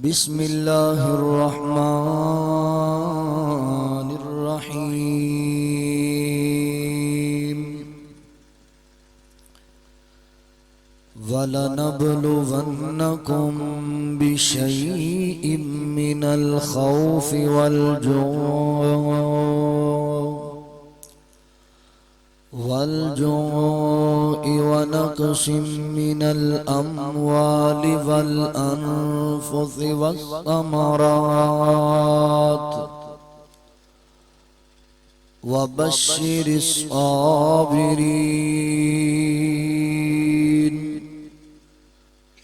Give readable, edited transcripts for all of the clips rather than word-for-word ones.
بسم الله الرحمن الرحيم وَلَنَبْلُوَنَّكُمْ بِشَيْءٍ مِّنَ الْخَوْفِ وَالْجُوعِ وَنَقْصٍ مِّنَ الْأَمْوَالِ وَالْأَنفُسِ وَالثَّمَرَاتِ وَبَشِّرِ الصَّابِرِينَ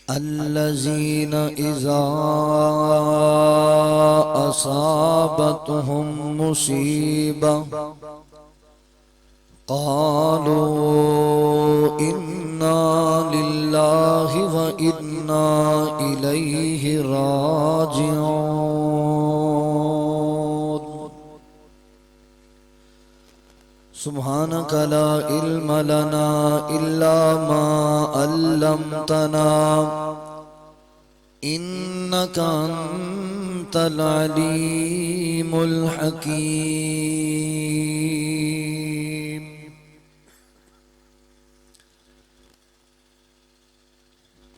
الَّذِينَ إِذَا أَصَابَتْهُمْ مُصِيبَةٌ قالوا إنا لله وإنا إليه راجعون سبحانك لا علم لنا إلا ما علمتنا إنك أنت العليم الحكيم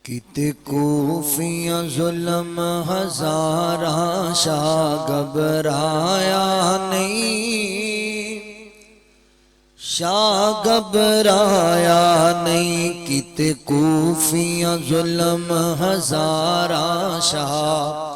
کتے کوفیاں ظلم ہزاراں شاہ گھبرایا نہیں شاہ گھبرایا نہیں کتے کوفیاں ظلم ہزاراں شاہ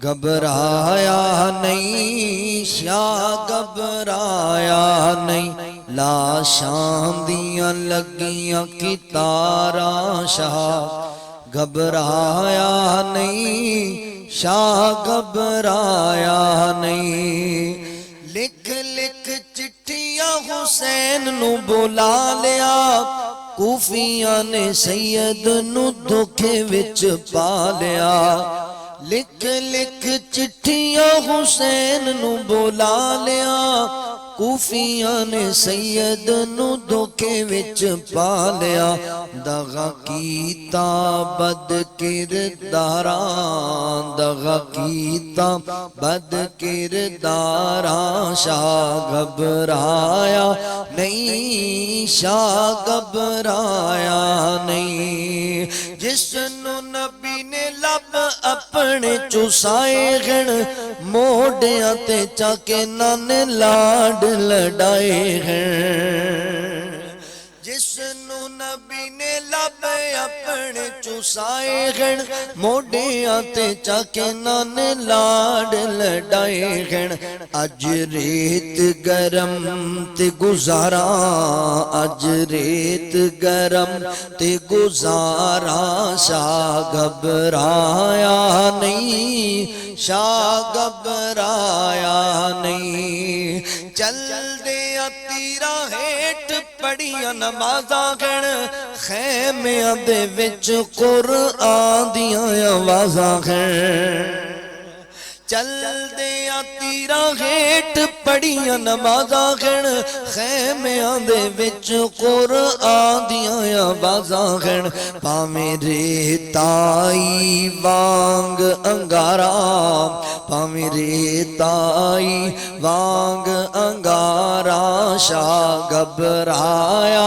گھبرایا نہیں شاہ گھبرایا نہیں لاشاں دیاں لگیاں کتاراں شاہ گھبرایا نہیں شاہ گھبرایا نہیں لکھ لکھ چٹھیاں حسین نو بلا لیا کوفیاں نے سید نو دھوکے وچ پا لیا لکھ لکھ چٹھیاں حسین نو بلا لیا کوفیاں نے سید نو دھوکے وچ پا لیا دغا کیتا بد کرداراں دغا کیتا بد کرداراں شاہ گھبرایا نہیں شاہ گھبرایا نہیں جس نو نبی نے لب اپنے چسائے گھن موڑیاں تے چاکے نانے لاڈ لڑائے ہیں جس نو نبی نے لب اپنے چسائے گھن موڑیاں تے چاکے نانے لاڈ لڑائے ہیں اج ریت گرم تے گزارا اج ریت گرم تے گزارا شاہ گھبرایا نہیں شاہ گھبرایا نہیں چل دے تیرا ہیٹ پڑیاں نمازاں گھن خیمیاں دے وچ قرآن دیاں آوازاں گھن چل دے تیرا ہیٹ پڑیاں نمازاں گھن خیمیاں دے وچ قرآن دیاں آوازاں گھن پاویں ریتائی وانگ انگارا پاویں ریتائی وانگ انگارا شاہ گھبرایا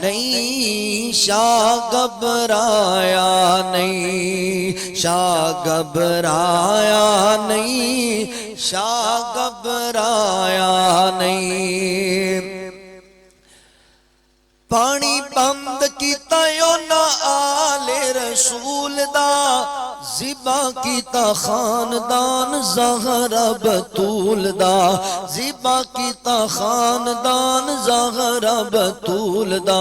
نہیں شاہ گھبرایا نہیں شاہ گھبرایا نہیں شاہ گھبرایا نہیں پانی بند کیتا یونا آل رسول دا زبا کیتا خاندان زہرا بطول دا زبا کیتا خاندان زہرا بطول دا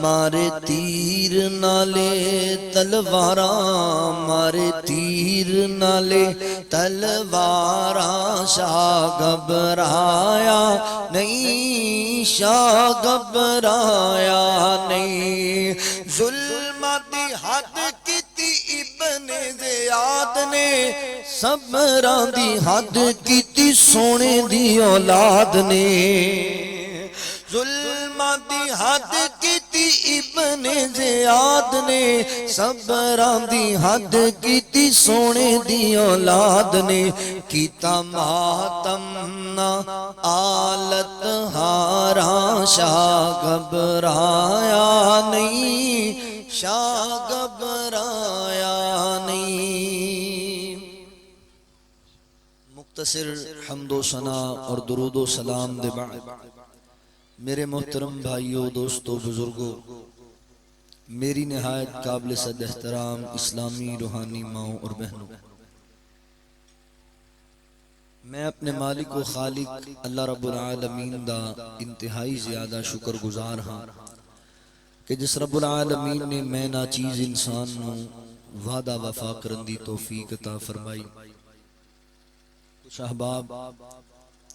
مارے تیر نالے تلواراں مارے تیر نالے تلواراں شاہ گھبرایا نہیں شاہ گھبرایا نہیں ظلمہ دی حد کیتی ابن زیاد نے صبراں دی حد کیتی سونے دی اولاد نے ظلمہ دی حد کیتی ابن زیاد نے صبراں دی حد کیتی سونے دی اولاد نے کیتا ماتم نہ آلت ہاراں شاہ گھبرایا نہیں شاہ گھبرایا نہیں۔ مختصر حمد و ثنا اور درود و سلام دے بعد میرے محترم بھائیوں دوستوں بزرگوں میری نہایت قابل صد احترام اسلامی روحانی ماؤں اور بہنوں، میں اپنے مالک و خالق اللہ رب العالمین دا انتہائی زیادہ شکر گزار ہاں کہ جس رب العالمین نے میں ناچیز انسان نو وعدہ وفا کرن دی توفیق عطا فرمائی۔ کچھ احباب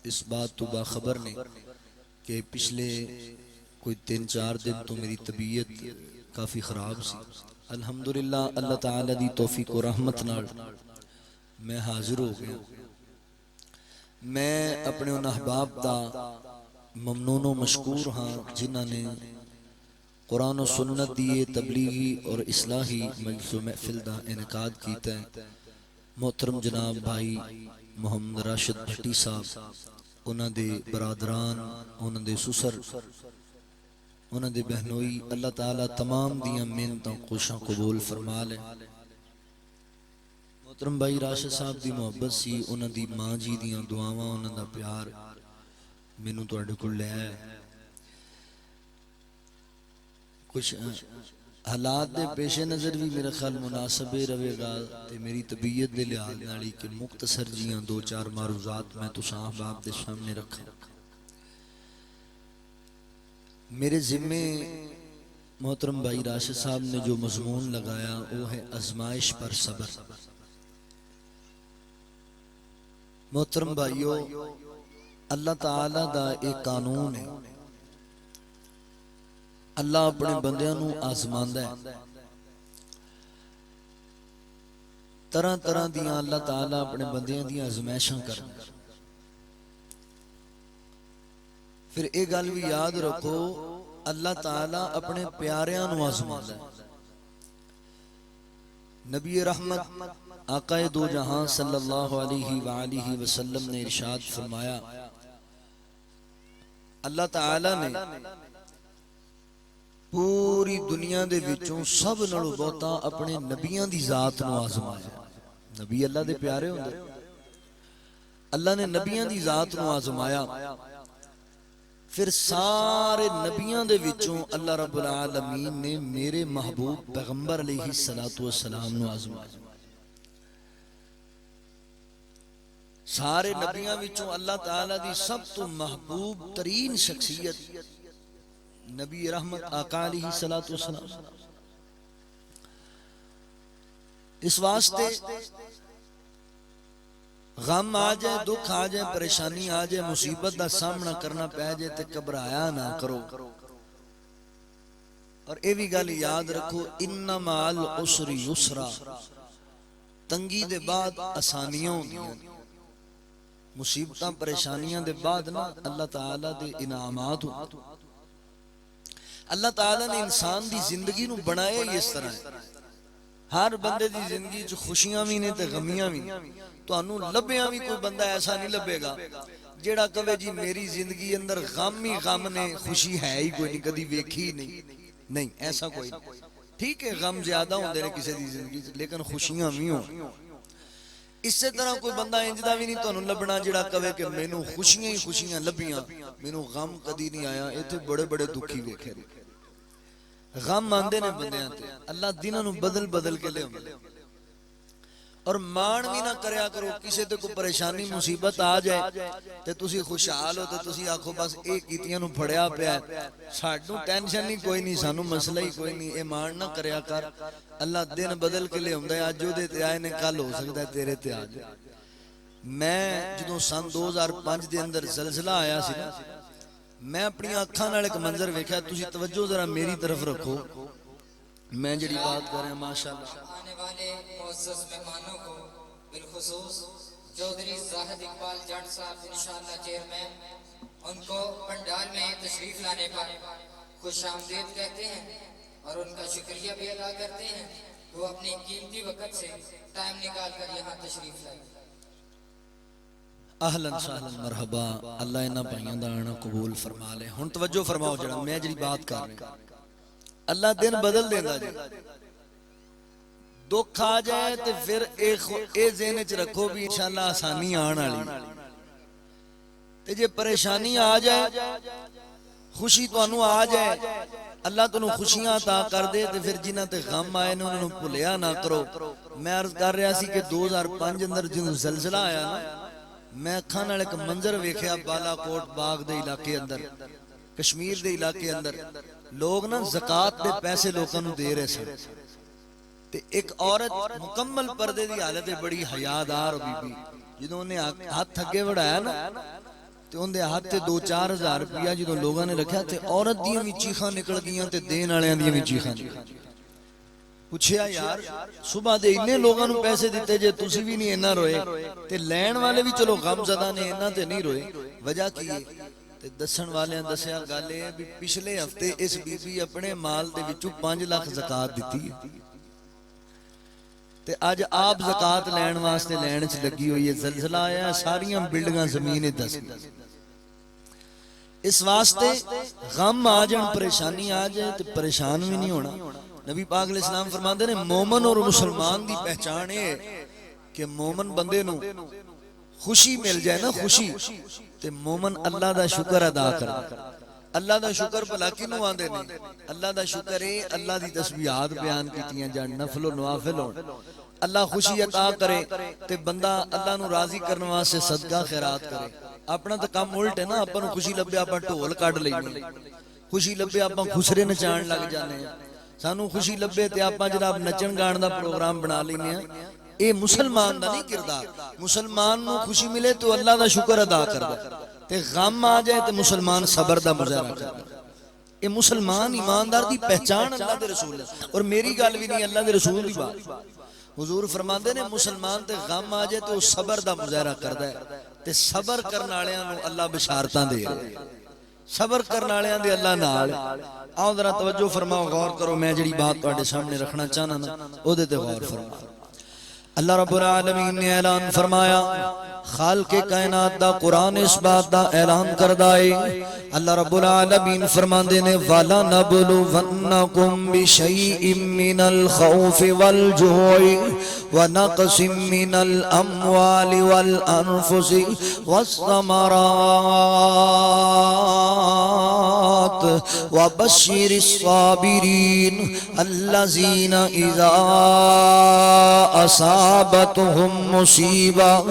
اس بات تو باخبر نے کہ پچھلے کوئی 3-4 دن تو میری طبیعت کافی خراب سی، الحمدللہ اللہ تعالی دی توفیق و رحمت نال میں حاضر ہو گیا۔ میں اپنے ان احباب دا ممنون و مشکور ہاں جنہاں نے قرآن و سنت دیئے تبلیغی اور اصلاحی مجلس و محفل دا انعقاد کیتا ہے۔ محترم جناب بھائی محمد راشد بھٹی صاحب، انہاں دے برادران، انہاں دے سسر، انہاں دے بہنوئی، اللہ تعالیٰ تمام دیاں محنتاں کوشاں قبول فرما لے۔ محترم بھائی راشد صاحب دی محبت سی، انہاں دی ماں جی دیاں دعاواں، انہاں دا پیار مینوں تواڈے کول لے آیا۔ کچھ حالات دے پیش نظر بھی میرا خیال مناسب رہے گا تے میری طبیعت دے لحاظ نالی کہ مختصر جیاں 2-4 معروضات میں تو احباب دے سامنے رکھا۔ میرے ذمے محترم بھائی راشد صاحب نے جو مضمون لگایا وہ ہے آزمائش پر صبر۔ محترم بھائیو، اللہ تعالیٰ دا ایک قانون ہے، اللہ اپنے بندیاں نو آزماندا ہے، طرح طرح دیاں اللہ تعالیٰ اپنے بندیاں دیاں آزمائشاں کرنا۔ پھر ایک گل بھی یاد رکھو، اللہ تعالیٰ اپنے پیاریاں نو آزماندا ہے۔ نبی رحمت آقا دو جہاں صلی اللہ علیہ وآلہ وسلم نے ارشاد فرمایا، اللہ تعالیٰ نے پوری دنیا دے وچوں سب نالوں بہتا اپنے نبیاں دی ذات نو آزمایا۔ نبی اللہ دے پیارے ہوندے، اللہ نے نبیاں دی ذات نو آزمایا، پھر سارے نبیاں دے وچوں اللہ رب العالمین نے میرے محبوب پیغمبر علیہ السلام نو آزمایا۔ سارے نبیاں وچوں اللہ تعالیٰ دی سب تو محبوب ترین شخصیت نبی رحمت آقا علیہ السلام۔ اس واسطے غم آ جائے، دکھ آ جائے، پریشانی آ جائے، مصیبت دا سامنا کرنا پہ جائے تے گھبرایا نہ کرو، اور اے بھی گل یاد رکھو، ان مع العسر یسرا، تنگی دے بعد آسانیاں ہوندیاں، مصیبتاں پریشانیاں دے بعد نا اللہ تعالیٰ دے انعامات ہوندے۔ اللہ تعالیٰ نے انسان دی زندگی نو بنایا ہی اس طرح ہے، ہر بندے دی زندگی جو خوشیاں بھی نے تے غمیاں بھی، تو انہوں لبیاں بھی کوئی بندہ ایسا نہیں لبے گا جیڑا کہے جی میری زندگی اندر غم ہی غم نے، خوشی ہے ہی کوئی نہیں، کدی ویکھی نہیں، ایسا کوئی نہیں۔ ٹھیک ہے غم زیادہ ہوندے نے کسی دی زندگی لیکن خوشیاں بھی ہوں۔ اسی طرح کوئی بندہ انجدہ بھی نہیں تو انہوں لبنا جڑا کہے کہ مینوں خوشیاں ہی خوشیاں لبیاں، مینوں غم کدی نہیں آیا۔ ایتھے بڑے بڑے دکھی ویکھے، غم آندے نے بندیاں تے، اللہ دنوں نو بدل بدل کے لے آندے۔ اور مان بھی نہ کریا کرو، کسی تے کوئی پریشانی مصیبت آ جائے تے تسی خوشحال ہو تے تسی آکھو بس ایک کیتیاں نو پھڑیا پیا ہے، سانوں ٹینشن نہیں کوئی نہیں، سانوں مسئلہ ہی کوئی نہیں، اے مان نہ کریا کر۔ اللہ دن بدل کے لے آندا ہے، اج دے تے آئے نے کل ہو سکتا ہے تیرے تے آ جائے۔ میں جدوں سن 2005 دے اندر زلزلہ آیا سی نا، میں اپنی آنکھاں نال ایک منظر ویکھیا، تسی توجہ ذرا میری طرف رکھو، میں جڑی بات کر رہا ہوں ماشاءاللہ۔ آنے والے معزز مہمانوں کو بالخصوص چودھری زاہد اقبال جٹ صاحب انشاءاللہ چیئرمین، ان کو پنڈال میں تشریف لانے پر خوش آمدید کہتے ہیں۔ اور ان کا شکریہ بھی ادا کرتے ہیں وہ اپنی قیمتی وقت سے ٹائم نکال کر یہاں تشریف لائے۔ اہلاً سہلاً مرحبا، اللہ انہاں بھائیاں دا آنا قبول فرما لے۔ ہن توجہ فرماؤ جڑا میں جڑی بات کر رہا ہوں، اللہ دن بدل دیندا جی، دکھ آ جائے تے پھر اے ذہن وچ رکھو بھی انشاءاللہ آسانی آن والی، تے جے پریشانی آ جائے، خوشی تانوں آ جائے، اللہ تانوں خوشیاں عطا کر دے تے پھر جنہاں تے غم آئے نے انہاں نوں بھولیا نہ کرو۔ میں عرض کر رہا سی کہ 2005 اندر جدوں زلزلہ آیا نا، میں اکھاں نال ایک منظر ویکھیا بالا کوٹ باغ دے علاقے اندر، کشمیر دے علاقے اندر لوگ نا زکات دے پیسے لوکاں نوں دے رہے سن، تے ایک عورت مکمل پردے دی حالت بڑی حیادار بی بی جدوں نے ہاتھ اگے بڑھایا نا تے اون دے ہاتھ تے 2-4 ہزار روپیہ جدوں لوگاں نے رکھیا تے عورت دیاں وی چیخاں نکل گئیاں تے دین والیاں دیاں وی چیخاں نکل گئیاں۔ پوچھیا یار صبح دے اتنے لوگاں نوں پیسے دیتے جے تسی بھی نہیں اینا روئے تے لین والے بھی چلو غم زدہ نے اینا تے نہیں روئے، وجہ کی ہے تے دسن والیاں دسیا گل ہے بھی پچھلے ہفتے اس بی بی اپنے مال دے وچوں 5 لاکھ زکات دیتی ہے تے اج آپ زکات لین واسطے لین وچ لگی ہوئی ہے، زلزلہ آیا ساریاں بلڈنگاں زمین دس گئی۔ اس واسطے غم آ جان پریشانی آ جائے تے پریشان بھی نہیں ہونا۔ نبی پاک علیہ السلام فرماندے نے مومن اور مسلمان دی پہچان ہے کہ مومن بندے نو خوشی مل جائے نا، خوشی تے مومن اللہ دا شکر ادا کرے۔ اللہ دا شکر بھلا کینوں آندے نے؟ اللہ دا شکر ہے اللہ دی تسبیحات بیان کیتیاں جان، نفل و نوافل ہون، اللہ خوشی عطا کرے تے بندہ اللہ نو راضی کرنے واسطے صدقہ خیرات کرے۔ اپنا تو کام الٹ ہے نا، اپن خوشی لبے اپن ڈھول کڈ لینے، خوشی لبے اپن خسرے نچان لگ جانے ہیں، سانو خوشی لبے تے اپن جناب نچن گان دا پروگرام بنا لینے ہیں۔ اے مسلمان دا نہیں کردار۔ مسلمان نو خوشی ملے تو اللہ دا شکر ادا کردا، تے غم آ جائے تے مسلمان صبر دا مظاہرہ کردا۔ اے مسلمان ایماندار دی پہچان اللہ دے رسول ہے، اور میری گل بھی نہیں اللہ دے رسول دی بات۔ حضور فرماندے نے مسلمان تے غم آ جائے تو وہ صبر دا مظاہرہ کردا ہے، تے صبر کرن والیاں نوں اللہ بشارتاں دے رہا ہے، صبر کرن والیاں دے اللہ نال۔ آؤ ذرا توجہ فرماؤ، غور کرو، میں جڑی بات تواڈے سامنے رکھنا چاہنا نا او دے تے غور فرماؤ۔ اللہ رب العالمین نے اعلان فرمایا، خالق کائنات دا قرآن اس بات دا اعلان کردا ہے۔ اللہ رب العالمین فرماندے نے وَلَنَبْلُوَنَّكُمْ بِشَيْءٍ مِّنَ الْخَوْفِ وَالْجُوعِ وَنَقْصٍ مِّنَ الْأَمْوَالِ وَالْأَنفُسِ وَالثَّمَرَاتِ وَبَشِّرِ الصَّابِرِينَ الَّذِينَ إِذَا أَصَابَتْهُمْ مُصِيبَةٌ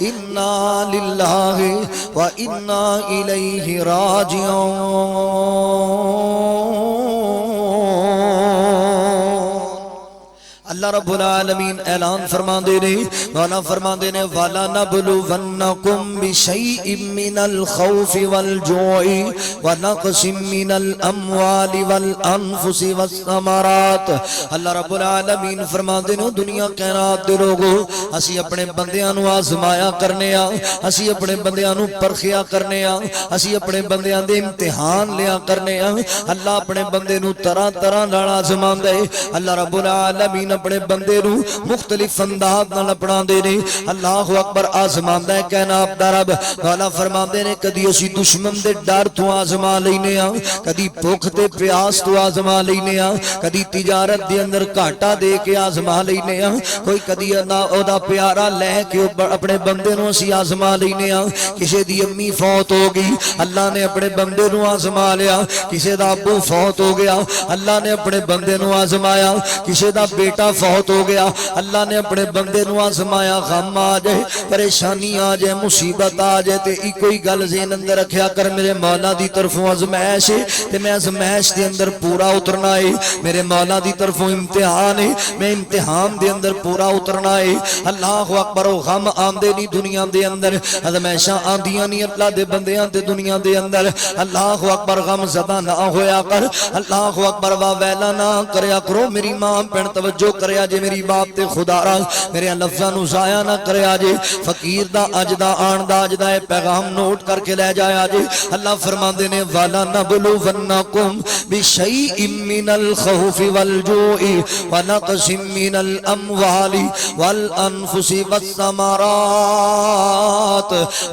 اِنَّا لِلَّهِ وَإِنَّا إِلَيْهِ راجعون۔ اللہ رب العالمین اعلان فرماندے نے، مولا فرماندے نے وَلَنَبْلُوَنَّكُمْ بِشَيْءٍ مِّنَ الْخَوْفِ وَالْجُوعِ وَنَقْصٍ مِّنَ الْأَمْوَالِ وَالْأَنفُسِ وَالثَّمَرَاتِ۔ اللہ رب العالمین فرماندے نے دنیا کائنات دے لوگو، اسی اپنے بندیاں نو آزمایا کرنے آ، اسی اپنے بندیاں نو پرکھیا کرنے آ، اسی اپنے بندیاں دے امتحان لیا کرنے آ۔ اللہ اپنے بندے نو طرح طرح نال آزماندے۔ اللہ رب العالمین اپنے بندے نو مختلف انداز نال اپنا دے نے۔ اللہ اکبر، آزماندا ہے کائنات دا رب۔ مولا فرماندے نے کدی اسی دشمن دے ڈر تو آزما لینے آ، کدی بھوک تے پیاس تو آزما لینے آ، کدی تجارت دے اندر گھاٹا دے کے آزما لینے آ، کوئی کدی او دا پیارا لے کے اپنے بندے نو اسی آزما لینے آ۔ کسے دی امی فوت ہو گئی، اللہ نے اپنے بندے نو آزما لیا۔ کسے دا ابو فوت ہو گیا، اللہ نے اپنے بندے نو آزمایا۔ کسے دا بیٹا فوت ہو گیا، اللہ نے اپنے بندے نو آزمایا۔ غم آ جائے، پریشانی آ جائے، مصیبت آ جائے تے کوئی گل ذہن اندر رکھیا کر، میرے مولا دی طرفوں آزمائش ہے تے میں آزمائش دے اندر پورا اترنا ہے۔ میرے مولا دی طرفوں امتحان ہے، میں امتحان دے اندر پورا اترنا ہے۔ اللہ اکبر، غم آندے نہیں دنیا دے اندر، آزمائشاں آندیاں نہیں اللہ دے بندیاں دے دنیا دے اندر۔ اللہ اکبر، غم زدہ نہ ہویا کر، اللہ اکبر، وا ویلا نہ کریا کرو۔ میری ماں بہن توجہ کرے کریا جے میری بات تے خدا را میرے لفظاں نو ضائع نہ کریا جے فقیر دا اجدا آن دا اجدا اے پیغام نوٹ کر کے لے جایا جے اللہ فرماندے نے والا نبلونکم بشیء من الخوف والجوع ونقص من الاموال والانفس والثمرات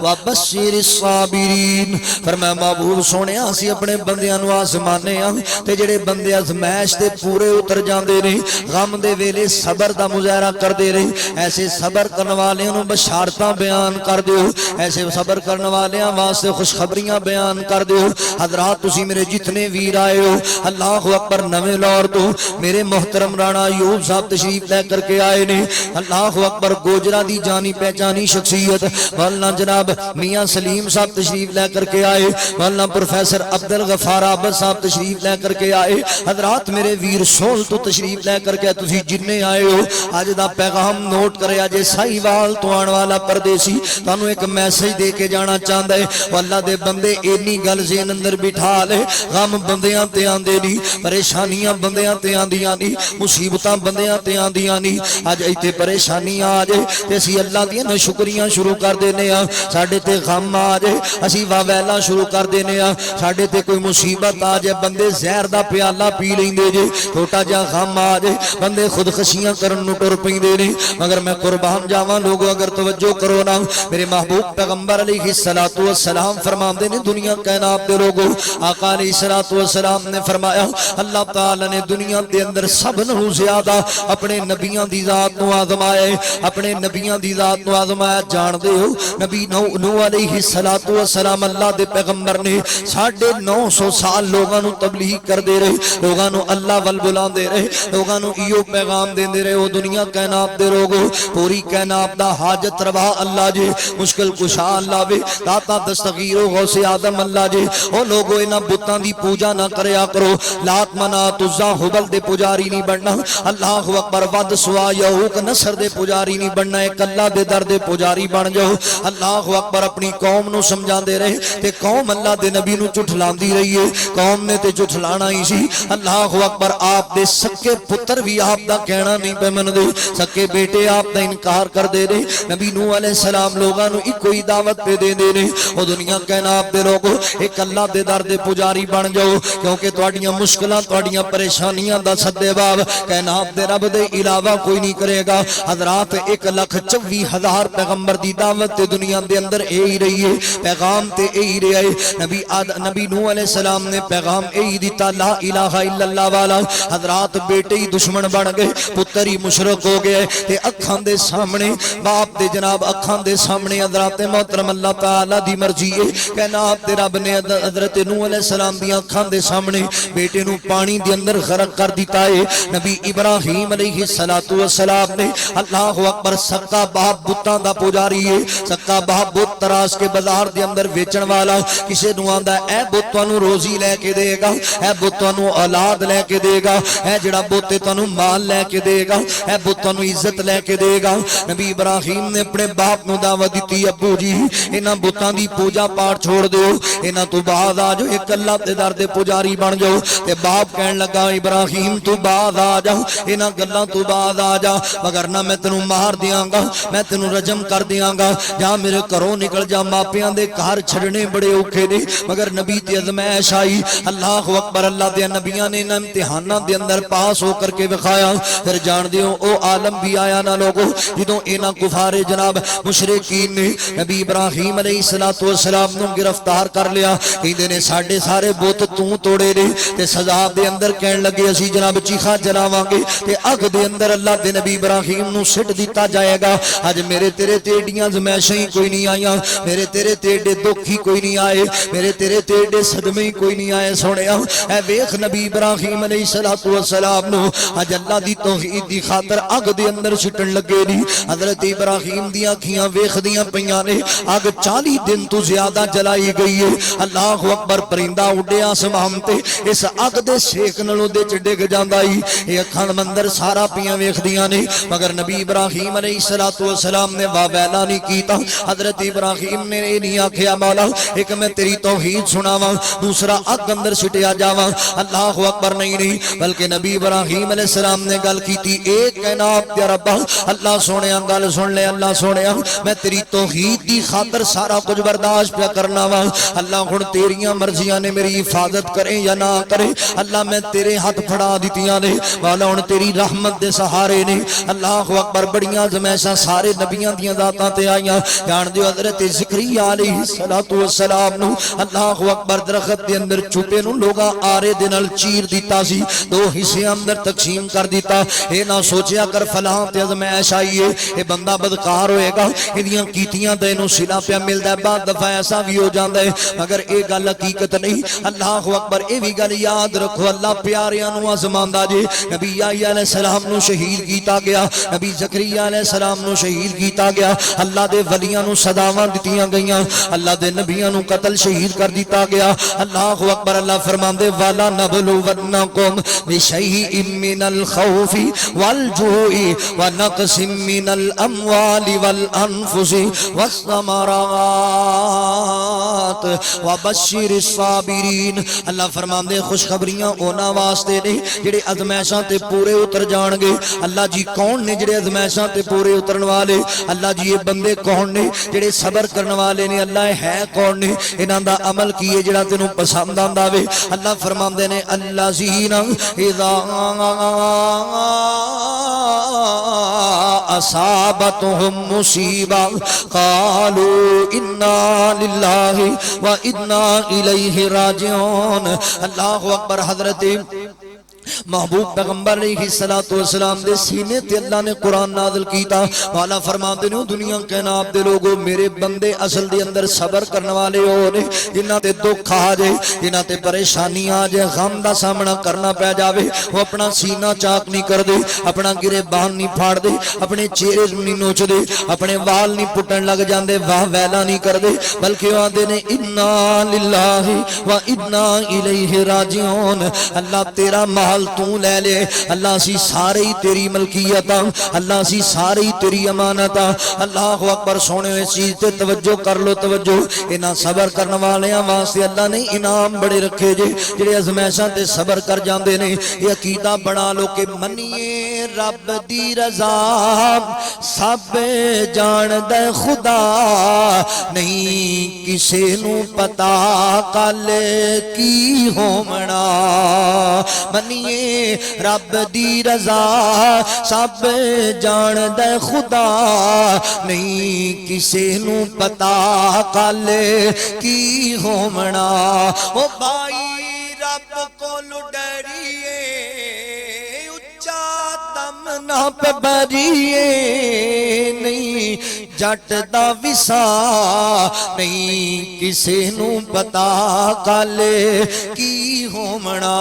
وبشر الصابرین فرمایا محبوب سونے اسی اپنے بندیاں نو آزمانے ہاں تے جڑے بندے آزمائش تے پورے اتر جاندے نے غم دے ویلے صبر دا مظاہرہ کر دے رہے ایسے صبر کرنے والیاں نو بشارتاں بیان کر دیو ایسے صبر کرنے والیاں واسطے خوشخبریاں بیان کر دیو حضرات تسی میرے جتنے ویر آئے ہو اللہ اکبر نویں لاہور تو میرے محترم رانا ایوب صاحب تشریف لے کر کے آئے نے اللہ اکبر گوجرا دی جانی پہچانی شخصیت مولانا جناب میاں سلیم صاحب تشریف لے کر کے آئے مولانا پروفیسر عبدالغفار عابد صاحب تشریف لے کر کے آئے حضرات میرے ویر سول تو تشریف لے کر کے تسی جننے آئے ہو آج دا پیغام نوٹ کرے آجے سائی وال تو آن والا پردیسی تانو ایک میسج دے کے جانا چاہتا ہے واللہ دے بندے اینی گل زین اندر بٹھا لے غم بندیاں تے آندے نی پریشانیاں بندیاں تے آندیاں نی مصیبتاں بندیاں تے آندیاں نی آج ایتے پریشانیاں آجے تے اسی اللہ دیاں نا شکریاں شروع کر دینے ہاں ساڑھے تے غم آجے اسی واویلا شروع کر دینے ہاں ساڑھے تے کوئی مصیبت آجے بندے زہر دا پیالہ پی لیں دے جے چھوٹا جا غم آجے بندے خودخشیاں کرن نو ٹر پیں دے نے مگر میں قربان جاواں لوگوں اگر توجہ کرو نا میرے محبوب پیغمبر علیہ السلام فرماندے نے دنیا کائنات دے لوگوں آقا علیہ السلام نے فرمایا اللہ تعالی نے دنیا دے اندر سب نو زیادہ اپنے نبیاں دی ذات نو آزمایا اپنے نبیاں دی ذات نو آزمایا جان دے ہو نبی نو علیہ السلام اللہ دے پیغمبر نے 950 سال لوگاں نو تبلیغ کر دے رہے لوگاں نو اللہ ول بلان دے رہے لوگاں نو ایو پیغام دے رہے ہو دنیا کائنات دے لوگوں پوری کائنات دا حاجت روا اللہ جے مشکل کشا اللہ وے داتا دستگیر و غوث آدم اللہ جے او لوگو انہاں بتاں دی پوجا نہ کریا کرو لات منات عزا حبل دے پجاری نہیں بننا اللہ اکبر ود سوا یعوق نصر دے پجاری نہیں بننا ایک اللہ دے در دے پجاری بن جاؤ اللہ اکبر اپنی قوم نو سمجھا دے رہے تے قوم اللہ دے نبی نو چٹھلان دی رہی ہے قوم نے تے چٹھلانا ہی سی اللہ اکبر آپ دے سکے پتر بھی آپ دا کہنا نہیں پہ من دے سکے بیٹے آپ دا انکار کر دے رہے نبی نوح علیہ السلام لوگاں نو ایک کوئی دعوت پہ دے دے رہے او دنیا کائنات دے لوگو ایک اللہ دے در دے پجاری بن جاؤ کیونکہ تواڈیاں مشکلاں تواڈیاں پریشانیاں دا سدے باب کائنات دے رب دے علاوہ کوئی نہیں کرے گا حضرات 1,24,000 پیغمبر دی دعوت تے دنیا دے اندر اے ہی رہی ہے پیغام تے اے ہی رہے نبی نوح علیہ السلام نے پیغام اے ہی دیتا لا الہ الا اللہ والا حضرات بیٹے ہی دشمن بن گئے پتر ہی مشرک ہو گئے تے اکھاں دے سامنے باپ دے جناب اکھاں دے سامنے حضرات محترم اللہ تعالی دی مرضی ہے کائنات دے رب نے حضرت نوح علیہ السلام دی اکھاں دے سامنے بیٹے نو پانی دے اندر غرق کر دیتا ہے نبی ابراہیم علیہ السلام نے اللہ اکبر سکا باپ بتاں دا پجاری ہے سکا باپ بت تراش کے بازار دے اندر ویچن والا کسے نو آندا اے بت تانوں روزی لے کے دے گا اے بت تانوں اولاد لے کے دے گا اے جڑا بت تانوں مال لے کے دے گا اے بت تانوں عزت لے کے دے گا نبی ابراہیم نے اپنے باپ نو دعوت دتی ابو جی انہاں بتاں دی پوجا پاٹ چھوڑ دیو انہاں تو بعد آ جو ایک اللہ دے در دے پجاری بن جاؤ تے باپ کہن لگا ابراہیم تو بعد آ جا انہاں گلاں تو بعد آ جا مگر نہ میں تینوں مار دیاں گا میں تینوں رجم کر دیاں گا جا میرے گھروں نکل جا ماپیاں دے گھر چھڑنے بڑے اوکھے نے مگر نبی تے ازمائش آئی اللہ اکبر اللہ دے نبیاں نے انہاں امتحاناں دے اندر پاس ہو کر کے دکھایا پھر جان دیو او عالم بھی آیا نہ لوگو جدوں انہاں کفار جناب مشرکین نے نبی ابراہیم علیہ السلام نو گرفتار کر لیا کہندے نے ساڈے سارے بت تو توڑے نے تے سزا دے اندر کہن لگے اسی جناب چیخا جلاواں گے تے اگ دے اندر اللہ دے نبی ابراہیم نو سٹ دیتا جائے گا اج میرے تیرے تیڑیاں زمائشیں کوئی نہیں آئیاں میرے تیرے تیڑے دکھ ہی کوئی نہیں آئے میرے تیرے تیڑے صدمے ہی کوئی نہیں آئے سونیا اے ویکھ نبی ابراہیم علیہ السلام نو اج اللہ دی توحید دی خاطر اگ دے اندر سٹن لگے نہیں حضرت ابراہیم دی اکھیاں ویکھدیاں پیاں نے اگ 40 دن تو زیادہ جلائی گئی ہے اللہ اکبر پرندہ اڈیا آسمان تے اس اگ دے سیک نالوں دے چ ڈگ جاندا ہی اے اکھاں مندر سارا پیاں ویکھدیاں نے مگر نبی ابراہیم علیہ السلام نے واویلا نہیں کیتا حضرت ابراہیم نے نہیں آکھیا مولا ایک میں تیری توحید سناواں دوسرا اگ اندر سٹیا جاواں اللہ اکبر نہیں بلکہ نبی ابراہیم علیہ السلام نے گل کیتی اے کائنات دے رب اللہ سونیا گل سن لے اللہ سونیا میں تیری توحید دی خاطر سارا کچھ برداشت پیا کرنا وا اللہ ہن تیریاں مرضیاں نے میری حفاظت کرے یا نہ کرے اللہ میں تیرے ہاتھ پھڑا دتیاں نے والا ہن تیری رحمت دے سہارے نے اللہ اکبر بڑیاں زمیشاں سارے نبیاں دیاں ذاتاں تے آئیاں جان دیو حضرت زکریا علیہ الصلوۃ والسلام نو اللہ اکبر درخت دے اندر چھپے نو لوگاں آرے دے نال چیر دیتا سی دو حصے اندر تقسیم کر دیتا اے نہ سوچیا کر فلاں تے ازمائش آئی ہے اے بندہ بدکار ہوئے گا انہیاں کیتیاں تے انہوں صلہ پیا ملدا ہے بعد دفعہ ایسا بھی ہو جاندا ہے مگر اے گل حقیقت نہیں اللہ اکبر اے بھی گل یاد رکھو اللہ پیاریاں نو آزماندا جے نبی یحییٰ علیہ السلام نو شہید کیتا گیا نبی زکریا علیہ السلام نو شہید کیتا گیا اللہ دے ولیاں نو صداواں دتیاں گئیاں اللہ دے نبیاں نو قتل شہید کر دیتا گیا اللہ اکبر اللہ فرماندے والا نبلونکم بشیء من الخوف والجوع ونقص من الاموال والانفس والثمرات وبشر الصابرین اللہ فرماندے خوشخبریاں اونا واسطے نے جڑے ازمائشاں تے پورے اتر جان گے اللہ جی کون نے جڑے ازمائشاں تے پورے اترن والے اللہ جی یہ بندے کون نے جڑے صبر کرن والے نے اللہ ہے کون نے انہاں دا عمل کیے جڑا تینوں پسند آندا وے اللہ فرماندے نے الذین اذا اصابتهم مصیبہ قالوا انا للہ و انا الیہ راجعون اللہ اکبر حضرت محبوب پیغمبر علیہ السلام دے سینے تے اللہ نے قرآن نازل کیتا والا فرماندے نے دنیا کائنات دے لوگو میرے بندے اصل دے اندر صبر کرنے والے ہو نے جنہاں تے دکھ آ جائے جنہاں تے پریشانی آ جائے غم دا سامنا کرنا پہ جاوے وہ اپنا سینہ چاک نہیں کر دے اپنا گرے بان نہیں پھاڑ دے اپنے چہرے نہیں نوچ دے اپنے وال نہیں پٹن لگ جاندے واہ ویلا نہیں کر دے بلکہ وہ آندے نے انا للہ و انا الیہ راجعون اللہ تیرا محل تو لے لے اللہ سی سارے ہی تیری ملکیت اللہ سی سارے ہی تیری امانت اللہ اکبر سونے اس چیز تے توجہ کر لو توجہ انہاں صبر کرنے والیاں واسطے اللہ نے انعام بڑے رکھے جے جڑے ازمائشاں تے صبر کر جاندے نے یہ عقیدہ بنا لو کہ منیے رب دی رضا سب جان دے خدا نہیں کسے نو پتا کل کی ہومنا منیے رب دی رضا سب جان دے خدا نہیں کسے نو پتا کل کی ہومنا او بھائی رب کو ڈریے اچا دم نہ پہ بریے نہیں جٹ دا وسا نہیں کسے نو پتا کل کی ہومنا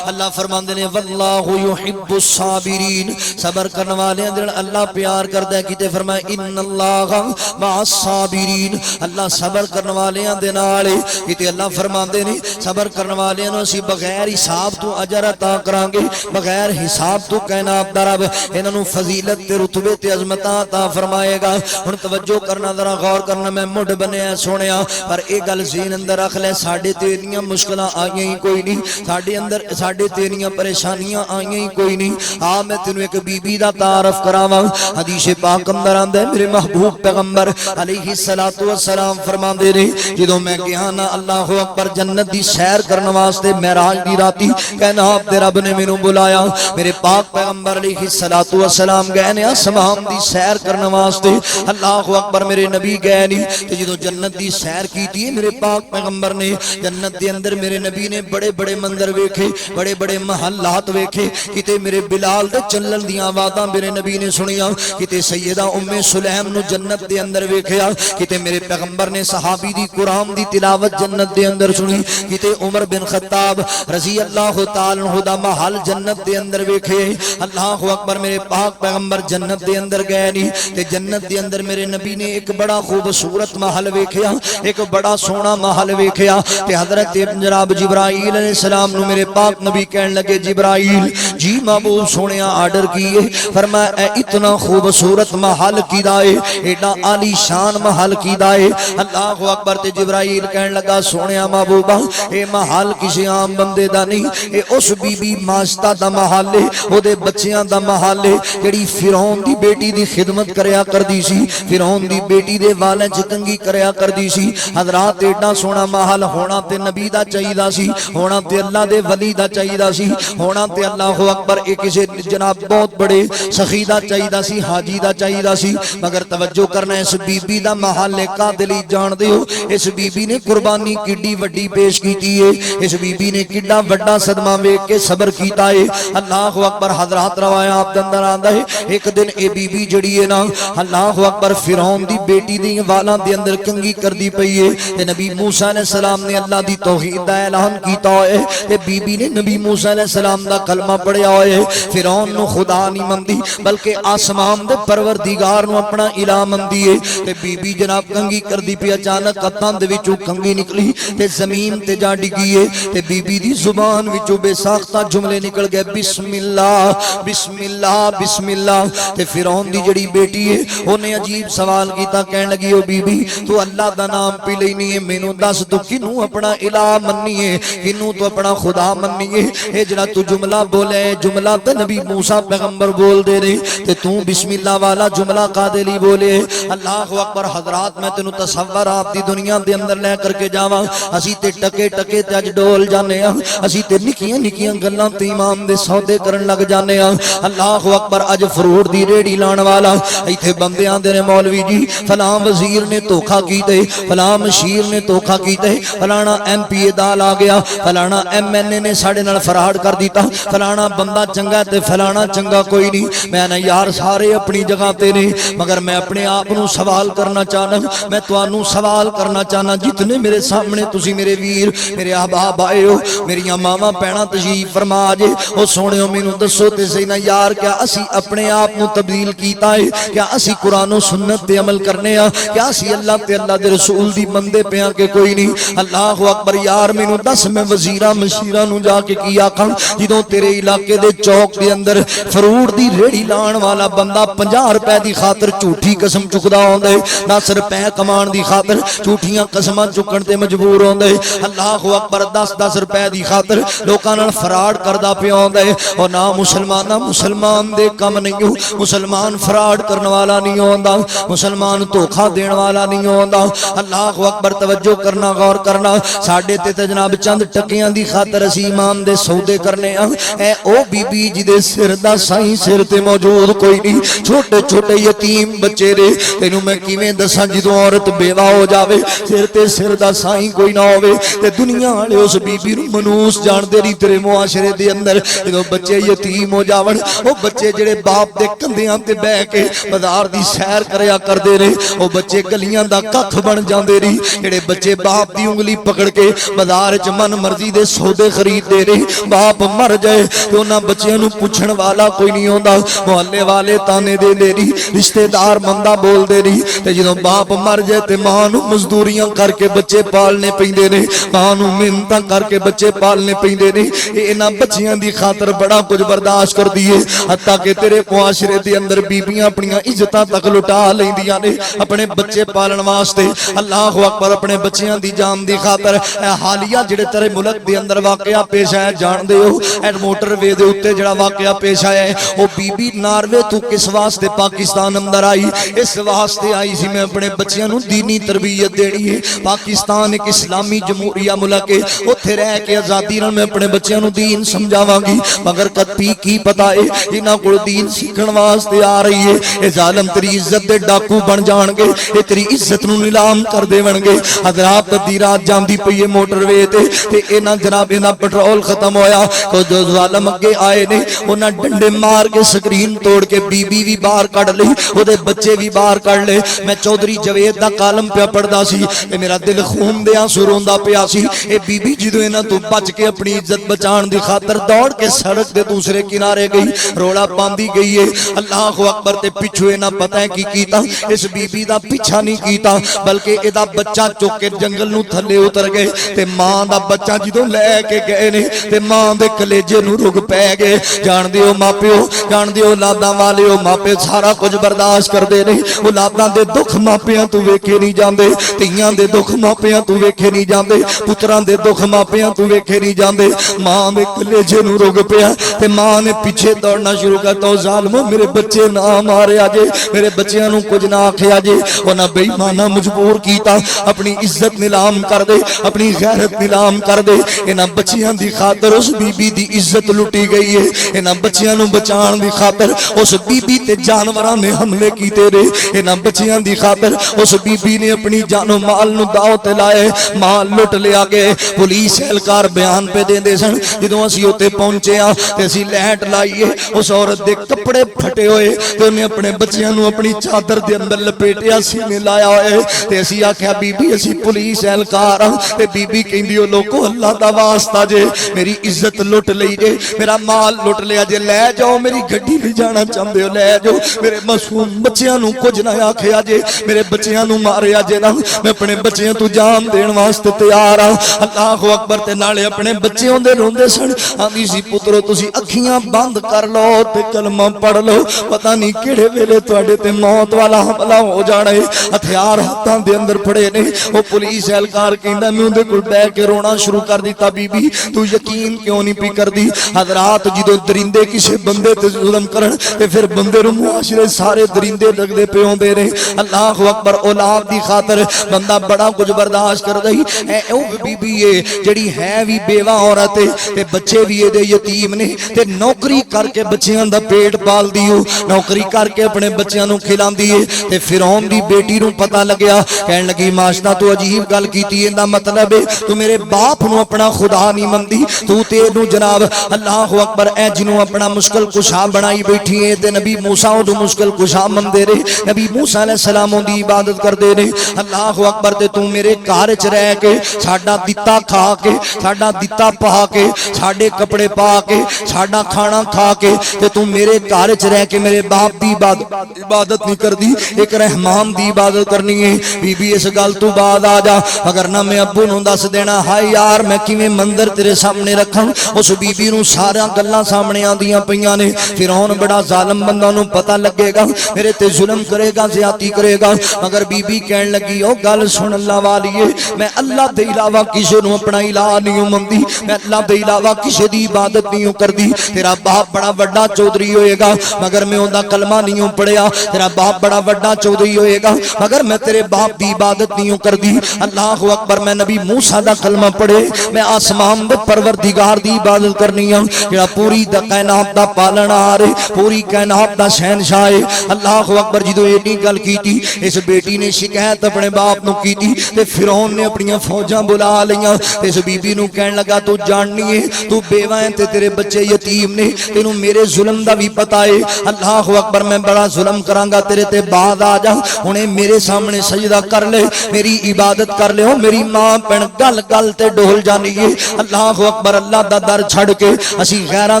اللہ فرماندے نے واللہ یحب الصابرین صبر کرنے والے اندر اللہ پیار کردا ہے کیتے فرمایا ان اللہ مع الصابرین اللہ صبر کرنے والے دے نال کیتے اللہ فرماندے نے صبر کرنے والے نو اسی بغیر حساب تو اجر عطا کران گے بغیر حساب تو کائنات دا رب انہاں نو فضیلت تے رتبے تے عظمت عطا فرمائے گا ہن توجہ کرنا ذرا غور کرنا میں مڈ بنیا سونیا پر اے گل ذہن اندر رکھ لے ساڈے تے اتنی مشکلاں آئیاں ہی کوئی نہیں ساڈے اندر ساڈے تے اتنی پریشانیاں آئیاں ہی کوئی نہیں آ میں تینوں ایک بی بی دا تعارف کراواں حدیث پاک اندر آندا ہے میرے محبوب پیغمبر علیہ الصلوۃ والسلام فرماندے نے جدوں میں گیا نا اللہ اکبر جنت دی سیر کرن واسطے معراج دی راتی کائنات دے رب نے مینوں بلایا میرے پاک پیغمبر علیہ الصلوۃ والسلام گئے نے آسمان دی سیر کرن واسطے اللہ اکبر میرے نبی گئے نہیں تے جدوں جنت دی سیر کیتی میرے پاک پیغمبر نے جنت دے اندر میرے نبی نے بڑے بڑے منظر ویکھے بڑے بڑے محلات ویکھے کتے میرے بلال دے چلن دیاں آوازاں میرے نبی نے سنیاں کتے سیدہ ام سلیم نو جنت دے اندر ویکھیا کتے میرے پیغمبر نے صحابی دی قرآن دی تلاوت جنت دے اندر سنی کتے عمر بن خطاب رضی اللہ تعالی عنہ دا محل جنت دے اندر ویکھے اللہ اکبر میرے پاک پیغمبر جنت دے اندر گئے نہیں تے جنت دے اندر میرے نبی نے ایک بڑا خوبصورت محل ویکھیا ایک بڑا سونا محل ویکھیا تے حضرت جناب جبرائیل علیہ السلام نو میرے پاک نبی کہن لگے جبرائیل جی محبوب سونیا آرڈر کیے، فرمایا اے اتنا خوبصورت محل کیدا ہے، ایڈا عالی شان محل کیدا ہے۔ اللہ اکبر تے جبرائیل کہن لگا سونیا محبوبہ اے محل کسی عام بندے دا نہیں، اے اس بی بی ماجدہ دا محل ہے، او دے بچیاں دا محل ہے جڑی فرعون دی بیٹی دی خدمت کریا کردی سی، فرعون دی بیٹی دے والیں چکنگی کریا کردی سی۔ حضرات ایڈا سونا محل ہونا تے نبی دا چاہیدہ سی، ہونا تے اللہ دے ولی دا چاہیدہ سی، ہونا تے اللہ اکبر ایک کسی جناب بہت بڑے سخی دا چاہیدہ سی، حاجی دا چاہیدہ سی۔ مگر توجہ کرنا اس بی بی دا محل کا دلی جان دیو، اس بی بی نے قربانی کڈی وڈی پیش کیتی ہے، اس بی بی نے کڈا وڈا صدمہ ویکھ کے صبر کیتا ہے۔ اللہ اکبر حضرات روایات دے اندر آندا ہے ایک دن اے بی بی جڑی ہے نا اللہ اکبر فرعون دی بیٹی دی والاں دے اندر کنگھی کردی پئی ہے تے نبی موسیٰ علیہ السلام نے اللہ دی توحید دا اعلان کیتا ہے تے بی بی نے نبی موسیٰ علیہ السلام دا کلمہ پڑھیا ہے۔ فرعون نو خدا نہیں مندی بلکہ آسمان دے پروردگار نو اپنا الہ مندی ہے تے بی بی جناب کنگھی کردی پئی، اچانک ہتھاں دے وچوں کنگھی نکلی تے زمین تے جا ڈگی ہے تے بی بی دی زبان وچوں بے ساختہ جملے نکل گئے بسم اللہ بسم اللہ بسم اللہ۔ تے فرعون دی جڑی بیٹی ہے اونے عجیب سوال کیتا، کہن لگی او بی بی تو اللہ دا نام پی لینی ہے، مینوں دس تو کنوں اپنا الہ مننی ہے، کنوں تو اپنا خدا مننی ہے؟ اے جڑا تو جملہ بولے جملہ تے نبی موسیٰ پیغمبر بول دے رہے تے تو بسم اللہ والا جملہ قادے لی بولے؟ اللہ اکبر حضرات میں تینوں تصور آپ دی دنیا دے اندر لے کر کے جاواں، اسی تے ٹکے ٹکے تے اج ڈول جانے ہاں، اسی تے نکیاں نکیاں گلاں تے ایمان دے سودے کرن لگ جانے ہاں۔ اللہ اکبر اج فروٹ دی ریڑی لان والا ایتھے بندے آندے نے مولوی جی فلاں وزیر نے دھوکھا کیتے، فلاں مشیر نے دھوکھا کیتے، فلانا ایم پی اے دال آ گیا، فلانا ایم این اے نے ساڑے نال فراڈ کر دیتا، فلانا بندہ چنگا تے فلانا چنگا کوئی نہیں۔ میں نے یار سارے اپنی جگہ تے نے، مگر میں اپنے آپ نو سوال کرنا چاہنا، میں توانوں سوال کرنا چاہنا جتنے میرے سامنے تسی میرے ویر میرے احباب آئے ہو، میریاں ماما پینا تشریف فرما جے، او سونےو مینوں دسو تے سہی نا یار کیا اسی اپنے آپ نو تبدیل کیتا ہے؟ کیا اسی قرآن و سنت تے عمل کرنے ہاں؟ کیا اسی اللہ تے اللہ دے رسول دی بندے پیاں کہ کوئی نہیں؟ اللہ اکبر یار مینوں دس میں وزیراں مشیراں نو جا کے کی آکھاں جدوں تیرے علاقے دے چوک دے اندر فروٹ دی ریڑی لان والا بندہ 50 روپے دی خاطر جھوٹھی قسم چکدا ہوندا ہے، 10 روپے کمان دی خاطر جھوٹیاں قسماں چکن تے مجبور ہوندا ہے۔ اللہ اکبر 10 روپے دی خاطر لوکاں نال فراڈ کردا پیا ہوندا ہے، اور نہ مسلمان دے کم نہیں ہو، مسلمان فراڈ کرن والا نہیں ہوندا، مسلمان دھوکھا دین والا نہیں ہوندا۔ اللہ اکبر توجہ کرنا غور کرنا، ساڈے تے جناب چند ٹکیاں دی خاطر اسی ایمان دے سودے کرنے ہاں۔ اے او بی بی جدے سر دا سائیں سر تے موجود کوئی نہیں، چھوٹے چھوٹے یتیم بچے رے، تینوں میں کیویں دساں جدوں عورت بیوہ ہو جاوے سر تے سر دا سائیں کوئی نہ ہوے تے دنیا والے اس بی بی نو منوس جان دے نہیں تیرے معاشرے دے اندر۔ جدوں بچے یتیم ہو جاون، او بچے جڑے باپ دے کندھیاں تے بیٹھ کے بازار دی سیر کریا کردے نے، او بچے گلیاں دا ککھ بن جاندے نے، جڑے بچے باپ دی انگلی پکڑ کے بازار وچ من مرضی دے سودے خرید دے نے، باپ مر جائے تے انہاں بچیاں نو پوچھن والا کوئی نہیں ہوندا، محلے والے تانے دے دے نہیں، رشتہ دار مندا بول دے نہیں، تے جدوں باپ مر جائے تے ماں نو مزدوریاں کر کے بچے پالنے پیندے نے، ماں نو محنتاں کر کے بچے پالنے پیندے نے۔ انہاں بچیاں دی خاطر بڑا کچھ برداشت کر دیے، حتیٰ کہ تیرے معاشرے دے اندر بیبیاں اپنی عزتاں تک لٹا لیندیاں نے اپنے بچے پالن واسطے۔ اللہ اکبر اپنے بچیاں دی جان دی خاطر حالیہ جڑے تیرے ملک دے اندر واقعہ پیش آیا جان دے ہو، ایڈ موٹر وے دے اوتے جڑا واقعہ پیش آیا ہے، او بی بی ناروے تو کس واسطے پاکستان اندر آئی؟ اس واسطے آئی سی میں اپنے بچیاں نو دینی تربیت دینی ہے۔ پاکستان ایک اسلامی جمہوریہ ملک ہے، اوتھے رہ کے آزادی نال میں اپنے بچیاں نو دین سمجھاواں گی، مگر کدی کی پتا ہے انہاں کول دین سیکھن واسطے آ رہی ہے، اے ظالم تیری عزت دے ڈاکو بن جان گے، اے تیری عزت نو نیلام کر دیون گے۔ حضرات دی رات جاندی پئی ہے موٹر وے تے انہاں جناب انہاں پٹرول ختم ہویا، تو جو ظالم اگے آئے نے انہاں ڈنڈے مار کے سکرین توڑ کے بی بی بھی باہر کڈ لئی، او دے بچے بھی باہر کڈ لے۔ میں چودھری جوید دا کالم پیا پڑھدا سی، اے میرا دل خون دے آنسو روندا پیا سی۔ اے بی بی جدوں انہاں تو بچ کے اپنی عزت بچان دی خاطر دوڑ کے سڑک دے دوسرے کنارے گئی، روڑا پاندی گئی ہے۔ اللہ اکبر تے پچھو انہاں پتہ ہے کی کیتا؟ اس بی بی دا پیچھا نہیں کیتا بلکہ ادا بچہ چک کے جنگل نو تھلے اتر گئے تے ماں دا بچہ جدوں لے کے گئے نے تے ماں دے کلیجے نو رگ پے گئے. جان دیو ماپیو, جان دیو اولاداں والیو, ماپے سارا کچھ برداشت کردے نے. اولاداں دے دکھ ماپیاں تو ویکھے نہیں جاندے, تیاں دے دکھ ماپیاں تو ویکھے نہیں جاندے, پتراں دے دکھ ماپیاں تو ویکھے نہیں جاندے. ماں دے کلیجے نو رگ پیا تے ماں نے پیچھے دوڑنا شروع کرتا. ظالمو میرے بچے نہ ماریا جے, میرے بچیاں نو کچھ نہ آکھیا جے. انہاں بے ایماناں مجبور کیتا اپنی عزت نیلام کر دے, اپنی غیرت نیلام کر دے. انہاں بچیاں دی خاطر اس بی بی دی عزت لٹی گئی ہے. انہاں بچیاں نو بچان دی خاطر اس بی بی تے جانوراں نے حملے کیتے رے. انہاں بچیاں دی خاطر اس بی بی نے اپنی جان و مال نو داؤ تے لائے, مال لٹ لیا گئے. پولیس اہلکار بیان پہ دیندے سن. جدوں اسی اوتے پہنچے ہاں تے اسی لہٹ لائیے, اس عورت دے کپڑے پھٹے ہوئے تے انہیں اپنے بچیاں نو اپنی چادر دے اندر لپیٹیا سینے لایا ہوئے. تے اسی آکھیا بی بی اسی پولیس اہلکار ہاں. تے بی بی کہندی او لوکو اللہ دا واسطہ جے میری عزت لٹ لئی جے, میرا مال لٹ لیا جے, لے جاؤ میری گڈی لے جانا چاہندے ہو لے جاؤ, میرے معصوم بچیاں نو کچھ نہ آکھیا جے, میرے بچیاں نو ماریا جے نا, میں اپنے بچیاں تو جان دین واسطے تیار ہاں. اللہ اکبر. تے نالے اپنے بچیاں دے روندے سن. آندی سی پترو تسی اکھیاں بند کر لو تے کلمہ پڑھ لو, پتہ نہیں کیڑے ویلے تواڈے تے موت والا حملہ ہو جانا ہے. ہتھیار ہاتھاں دے اندر پھڑے نے. او پولیس اہلکار کہندا میں اودے کول بیٹھ کے رونا شروع کر دیتا. بی بی تو یقین کیوں نہیں پی کردی؟ حضرات جدوں درندے کسے بندے تے ظلم کرن تے پھر بندے نو معاشرے سارے درندے لگدے پے ہوندے نے. اللہ اکبر. اولاد دی خاطر بندہ بڑا کچھ برداشت کردا ہی. اے او بی بی اے جڑی ہے وی بیوہ عورت ہے تے بچے بھی اے دے یتیم نے تے نوکری کر کے بچیاں دا پیٹ پال دیو, نوکری کر کے اپنے بچیاں نو کھلاندی ہے. تے فرعون دی بیٹی نو پتہ لگیا, کہن لگی ماشاءاللہ تو عجیب گل کیتی ہے, دا مطلب ہے تو میرے باپ نو اپنا خدا نہیں مندی, تو تے نو جناب اللہ اکبر اے جنوں اپنا مشکل کشا بنائی بیٹھی ہے. تے نبی موسیٰ او مشکل کشا مندے رہے, نبی موسیٰ علیہ السلام دی عبادت کردے نے. اللہ اکبر. تے تو میرے گھر وچ رہ کے ساڈا دتا کھا کے, ساڈا دتا پا کے, ساڈے کپڑے پا کے, ساڈا کھانا کھا کے, تے تو میرے گھر وچ رہ کے میرے باپ دی عبادت نہیں کردی, ایک رحمان دی عبادت کرنی ہے. بی بی اس گل تو بعد آ جا, اگر نہ میں ابو نو دس دینا ہائے یار میں کیویں مندر تیرے سامنے رکھاں. اس بی بی نو سارا گلاں سامنے آندیاں پیاں نے. فرعون بڑا ظالم بندہ نو پتہ لگے گا میرے تے ظلم کرے گا, زیادتی کرے گا. مگر بی بی کہن لگی او گل سن اللہ والیے, میں اللہ دے علاوہ کسے نو اپنا الہ نہیں مندی, میں اللہ دے علاوہ کسے دی عبادت نہیں کردی. تیرا باپ بڑا بڑا چودھری ہوئے گا مگر میں اوندا کلمہ نہیں پڑھیا, تیرا باپ بڑا بڑا چودھری ہوئے گا مگر میں تیرے باپ دی عبادت نہیں کردی. اللہ اکبر. میں نبی موسیٰ دا کلمہ پڑھے, میں آسمان دے پروردگار دی عبادت کرنی ہوں جڑا پوری کائنات دا پالن ہار ہے, پوری کائنات دا شہنشاہ ہے. اللہ اکبر. جدوں ایڈی گل کیتی اس بیٹی نے شکایت اپنے باپ نو کیتی تے فرعون نے اپنی فوجاں بلا لیاں. اس بی بی نو کہن لگا تو جاننی ہے تو بیوہ ہے تے تیرے بچے یتیم نے, تینوں میرے ظلم دا بھی پتہ ہے. اللہ اکبر. میں بڑا ظلم کراں گا تیرے تے بعد آ جا, ہنے میرے سامنے سجدہ کر لے, میری عبادت کر لے. او میری ماں پن گل گل تے ڈول جانی ہے. اللہ اکبر. اللہ دا در چھڑ کے اسی غیراں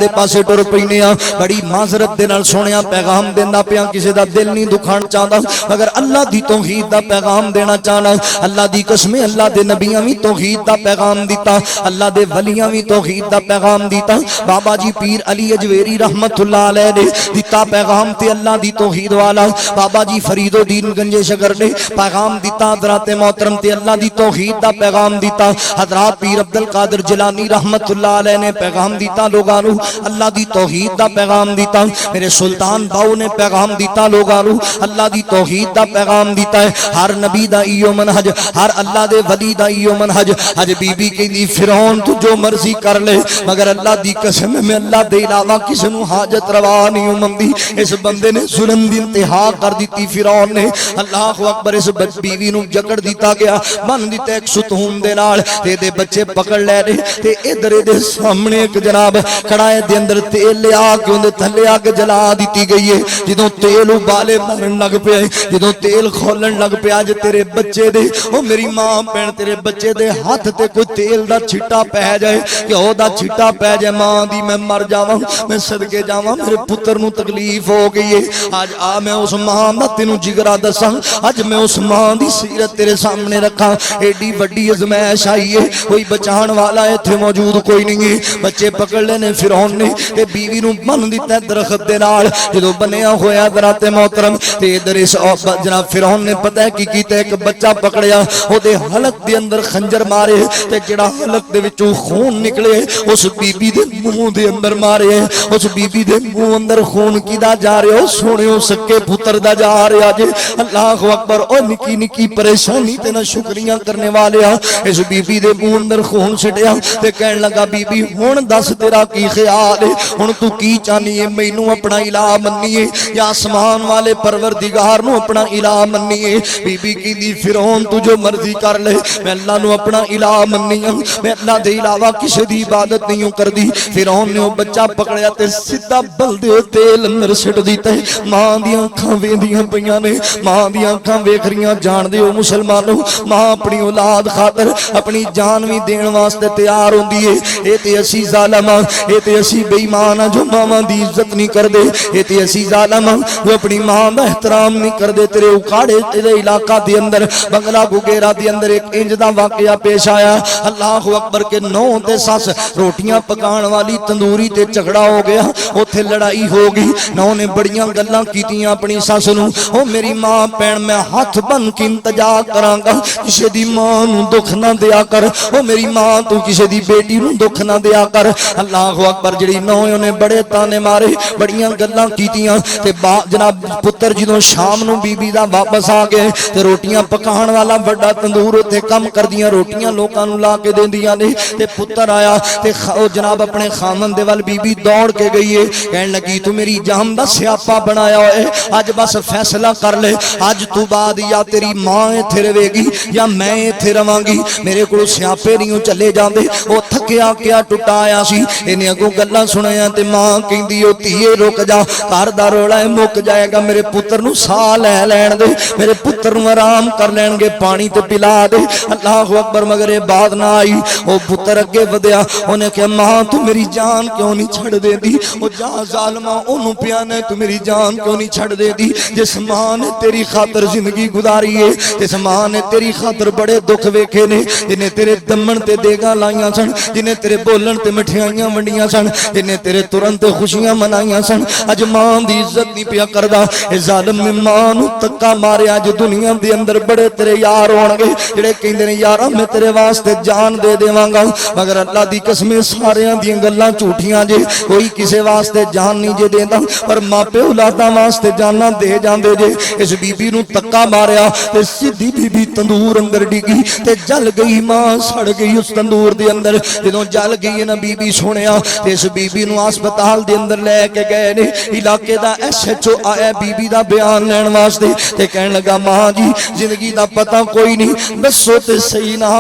دے پاسے ٹر پینے ہاں. بڑی معذرت دے نال سونیا پیغام دیندا پیاں, کسے دا دل نہیں دکھان چاہندا مگر اللہ دی توحید دا پیغام دینا چاہنا. اللہ دی قسم اللہ دے نبیاں وی توحید دا پیغام دیتا, اللہ دے ولیاں وی توحید دا پیغام دیتا. بابا جی پیر علی اجویری رحمت اللہ علیہ نے دیتا پیغام تے اللہ دی توحید والا. بابا جی فرید الدین گنجے شکر نے پیغام دیتا حضرات محترم تے اللہ دی توحید دا پیغام دیتا. حضرات پیر عبد القادر جیلانی رحمت اللہ علیہ نے پیغام دیتا لوگاں نو اللہ دی توحید دا پیغام دیتا. میرے سلطان باؤ نے پیغام دیتا لوگاں نو اللہ دی توحید دا پیغام دیتا ہے. ہر نبی دا ایو منہج, ہر اللہ دے ولی دا ایو منہج. اج بی بی کہندی فرعون تو جو مرضی کر لے مگر اللہ دی قسم میں اللہ دے علاوہ کسے نو حاجت روا نہیں مندی. اس بندے نے ظلم دی انتہا کر دیتی فرعون نے. اللہ اکبر. اس بیوی نو جکڑ دیتا گیا, بن دیتا ایک ستون دے نال, تے دے بچے پکڑ لے نے تے ادھر دے سامنے ایک جناب کڑائے دے اندر تیل لیا کے اون دے تھلے اگ جلا دیتی گئی ہے. جدوں تیل ابالے مرن لگ پیا, جدوں تیل کھولن لگ پیا, ج تیرے بچے دے او میری ماں بہن تیرے بچے دے ہاتھ تے کوئی تیل دا چھٹا پہ جائے, کہ او دا چھٹا پہ جائے, ماں دی میں مر جاواں, میں صدقے جاواں, میرے پتر نو تکلیف ہو گئی ہے. اج آ میں اس ماں دا تینوں جگرا دساں, اج میں اس ماں دی سیرت تیرے سامنے رکھاں. ایڈی وڈی ازمائش آئی ہے, کوئی بچان والا ایتھے موجود کوئی نہیں ہے. بچے پکڑ لے نے فرعون نے تے بیوی نو بن دیتا درخت دے نال جدوں بنیا ہویا درات محترم تے ادھر اس جناب فرعون نے پتہ ہے کی کیتا ایک بچہ پکڑیا او دے حلق دے اندر خنجر مارے تے جڑا حلق دے وچوں خون نکلے اس بی بی دے منہ دے اندر مارے اس بی بی دے منہ اندر خون کیدا جا رہے ہو سونےو سکے پتر دا جا رہا جے اللہ اکبر او نکی نکی پریشانی تے نہ شکریہ کرنے والے اس بی بی دے منہ اندر خون سٹیا تے کہن لگا بی بی ہن دس تیرا کی خیال ہے ہن تو کی چاہنی ہے مینوں اپنا الہ مننیے یا آسمان والے پروردگار نو اپنا الہ مننیے بی بی کیندی فرعون تو جو مرضی کر لے میں اللہ نو اپنا الہ مننی ہوں میں اللہ دے علاوہ کسی دی عبادت نہیں کردی فرعون نے وہ بچہ پکڑیا تے سیدھا بلدے تیل اندر سٹ دیتا ہے ماں دیاں اکھاں ویندیاں پیاں نے ماں دیاں اکھاں ویکھ رہیاں جان دے او مسلمانوں ماں اپنی اولاد خاطر اپنی جان وی دین واسطے تیار ہوندی ہے اے تے اسی ظالم اے تے اسی بے ایمان جو ماں دی عزت نہیں کردے اے تے اسی ظالم جو اپنی ماں دا احترام نہیں کردے تیرے اکاڑے تیرے علاقہ دے اندر بنگلہ گگیرا دے اندر ایک انج دا واقعہ پیش آیا اللہ اکبر کے نو تے ساس روٹیاں پکان والی تندوری تے جھگڑا ہو گیا اوتھے لڑائی ہو گئی نو نے بڑیاں گلاں کیتیاں اپنی ساس نو او میری ماں پین میں ہاتھ بن کے انتجا کراں گا کسے دی ماں نو دکھ نہ دیا کر او میری ماں تو کسے دی بیٹی نو دکھ نہ دیا کر اللہ اکبر جڑی نو نے بڑے تانے مارے بڑیاں گلاں کیتیاں تے جناب پتر جدوں شام نو بی بی دا واپس آ گئے تے روٹیاں پکان والا بڑا تندور تے کم کردیاں روٹیاں لوکاں نو لا کے دیندیاں نے تے پتر آیا تے جناب اپنے خامن دے ول بی بی دوڑ کے گئی ہے کہن لگی تو میری جان دا سیاپا بنایا ہوئے اج بس فیصلہ کر لے اج تو بعد یا تیری ماں ایتھے رہے گی یا میں ایتھے رواں گی میرے کول سیاپے نہیں چلے جاندے او تھکیا کیا ٹٹا آیا سی اینے اگوں گلاں سنیاں تے ماں کہندی او تھیے رک جا گھر دا رولا ہے مک جائے گا میرے پتر نو سا لے لین دے میرے پتر نو آرام کر لین گے پانی تے پلا دے اللہ اکبر مگر اے بات نہ آئی او پتر اگے ودیا اونے کہ ماں تو میری جان کیوں نہیں چھڑ دے دی او جا ظالما اونوں پیانے تو میری جان کیوں نہیں چھڑ دے دی جس ماں نے تیری خاطر زندگی گزاری ہے جس ماں نے تیری خاطر بڑے دکھ ویکھے نے جنے تیرے دمن تے دیگاں لائیاں سن جنے تیرے بولن تے مٹھائیاں ونڈیاں سن جنے تیرے ترن تے خوشیاں منائیاں سن اج ماں دی عزت نہیں پیا کردا اے ظالم نے ماں نو تکا ماریا اج دنیا دے اندر بڑے تیرے یار ہون گے جڑے کہندے نے یارا میں تیرے واسطے جان دے دیواں گا مگر اللہ دی قسم ساریاں دی گلاں جھوٹیاں جے کوئی کسے واسطے جان نہیں جے دیندا پر ماں پیو اولاداں واسطے جاناں دے جاندے جے اس بی بی نو تکا ماریا تے سیدھی بی بی تندور اندر ڈگی تے جل گئی ماں سڑ گئی اس تندور دے اندر جدوں جل گئی نا بی بی سنیا تے اس بی بی نو ہسپتال دے اندر لے کے گئے نے علاقے دا ایس ایچ او آیا بی بی دا بیان لین واسطے تے کہن لگا ماں جی زندگی دا پتہ کوئی نہیں دسو تے صحیح نہ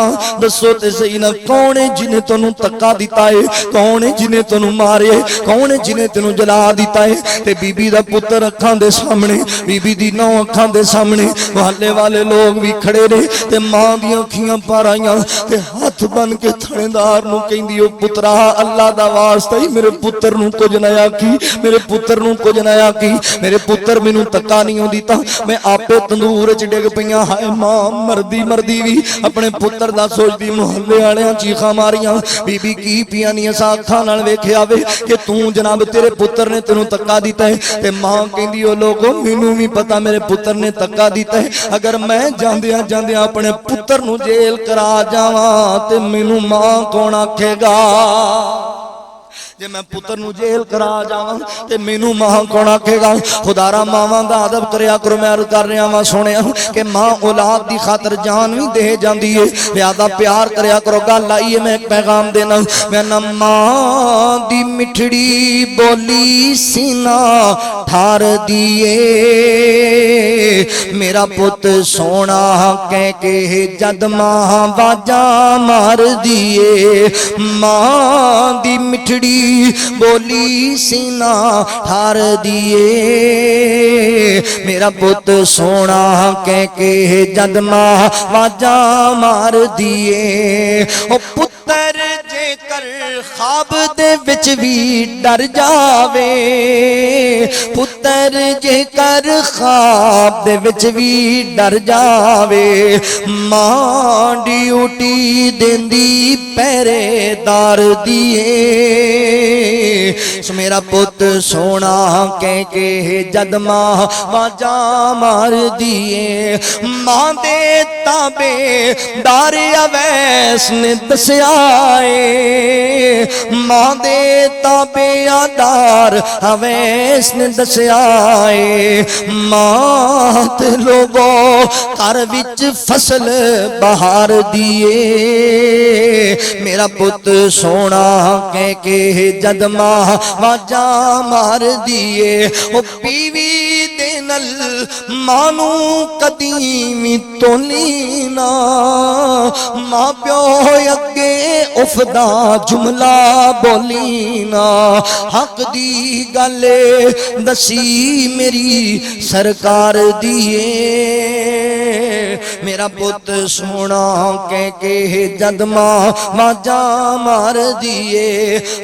دسو تے صحیح نہ کون ہے جنے تانوں تکا دیتا ہے کون ہے جنے تانوں مارے کون ہے جنے تینوں جلا دیتا ہے تے بی بی دا پتر اکھاں دے سامنے بی بی دی نو اکھاں دے سامنے محلے والے لوگ بھی کھڑے نے تے ماں دی اکھیاں پر آئیاں تے ہاتھ بن کے تھاندار نو کہندی او پترا اللہ دا واسطہ ہی میرے پتر نو کچھ نہ آکھی میرے پتر نو کچھ نہ آکھی میرے پتر مینوں تکا نہیں ہوندی میں آپے تندور وچ ڈگ پیاں ہائے ماں مردی مردی بھی اپنے پتر دا سوچدی محلے والیاں چیخاں ماریاں بی بی کی پیاں نہیں اساں اکھاں نال ویکھیا وے کہ تو جناب تیرے پتر نے تینوں تکا دیتا ہے تے ماں کہندی او لوگو مینوں بھی پتہ میرے پتر نے تکا دیتا ہے اگر میں جاندیاں جاندیاں اپنے پتر نو جیل کرا جاواں تے مینوں ماں کون آکھے گا جے میں پتر نو جیل کرا جاواں تے مینوں ماں کون آکھے گا خدا را ماواں دا ادب کریا کرو میں عرض کر رہا واں سونیا کہ ماں اولاد دی خاطر جان وی دے جاندی ہے لہذا پیار کریا کرو گل آئی ہے میں ایک پیغام دینا میں نہ ماں دی مٹھڑی بولی سینہ ٹھار دیے میرا پت سونا کہہ کے جد ماں واجاں مار دیے ماں دی مٹھڑی بولی سینہ ٹھار دیے میرا پت سونا کہہ کے جد ماں واجاں مار دیے او پتر جے کر خواب دے وچ بھی ڈر جاوے ਪੁੱਤਰ ਜੇਕਰ ਖਾਬ ਦੇ ਵਿੱਚ ਵੀ ਡਰ ਜਾਵੇ ਮਾਂ ਡਿਊਟੀ ਦਿੰਦੀ ਪਹਿਰੇਦਾਰ ਦੀਏ ਸੋ ਮੇਰਾ ਪੁੱਤ ਸੋਹਣਾ ਕਹਿ ਕੇ ਜਦ ਮਾਂ ਵਾਜਾਂ ਮਾਰਦੀ ਏ ਮਾਂ ਦੇ ਤਾਬੇਦਾਰ ਅਵੈਸ ਨੇ ਦੱਸਿਆ ਏ ਮਾਂ ਦੇ ਤਾਬੇਦਾਰ ਅਵੈਸ ਨੇ ਦੱਸਿਆ ਏ ਮਾਂ ਤੇ ਲੋਗੋ ਘਰ ਵਿੱਚ ਫਸਲ ਬਹਾਰ ਦੀਏ ਮੇਰਾ ਪੁੱਤ ਸੋਹਣਾ ਕਹਿ ਕੇ ਜਦ ਮਾਂ ਵਾਜਾਂ ਮਾਰਦੀ ਏ ਉਹ ਬੀਵੀ ਦੇ ਨਾਲ ਮਾਂ ਨੂੰ ਕਦੀ ਵੀ ਤੋਲੀ ਨਾ ਮਾਂ ਪਿਓ ਅੱਗੇ ਉਫਦਾ ਜੁਮਲਾ ਬੋਲੀ ਨਾ ਹੱਕ ਦੀ ਗੱਲ ਦਸੀ ਮੇਰੀ ਸਰਕਾਰ ਦੀ ਏ ਮੇਰਾ ਪੁੱਤ ਸੋਹਣਾ ਕਹਿ ਕੇ ਜਦ ਮਾਂ ਵਾਜਾਂ ਮਾਰਦੀ ਏ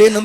3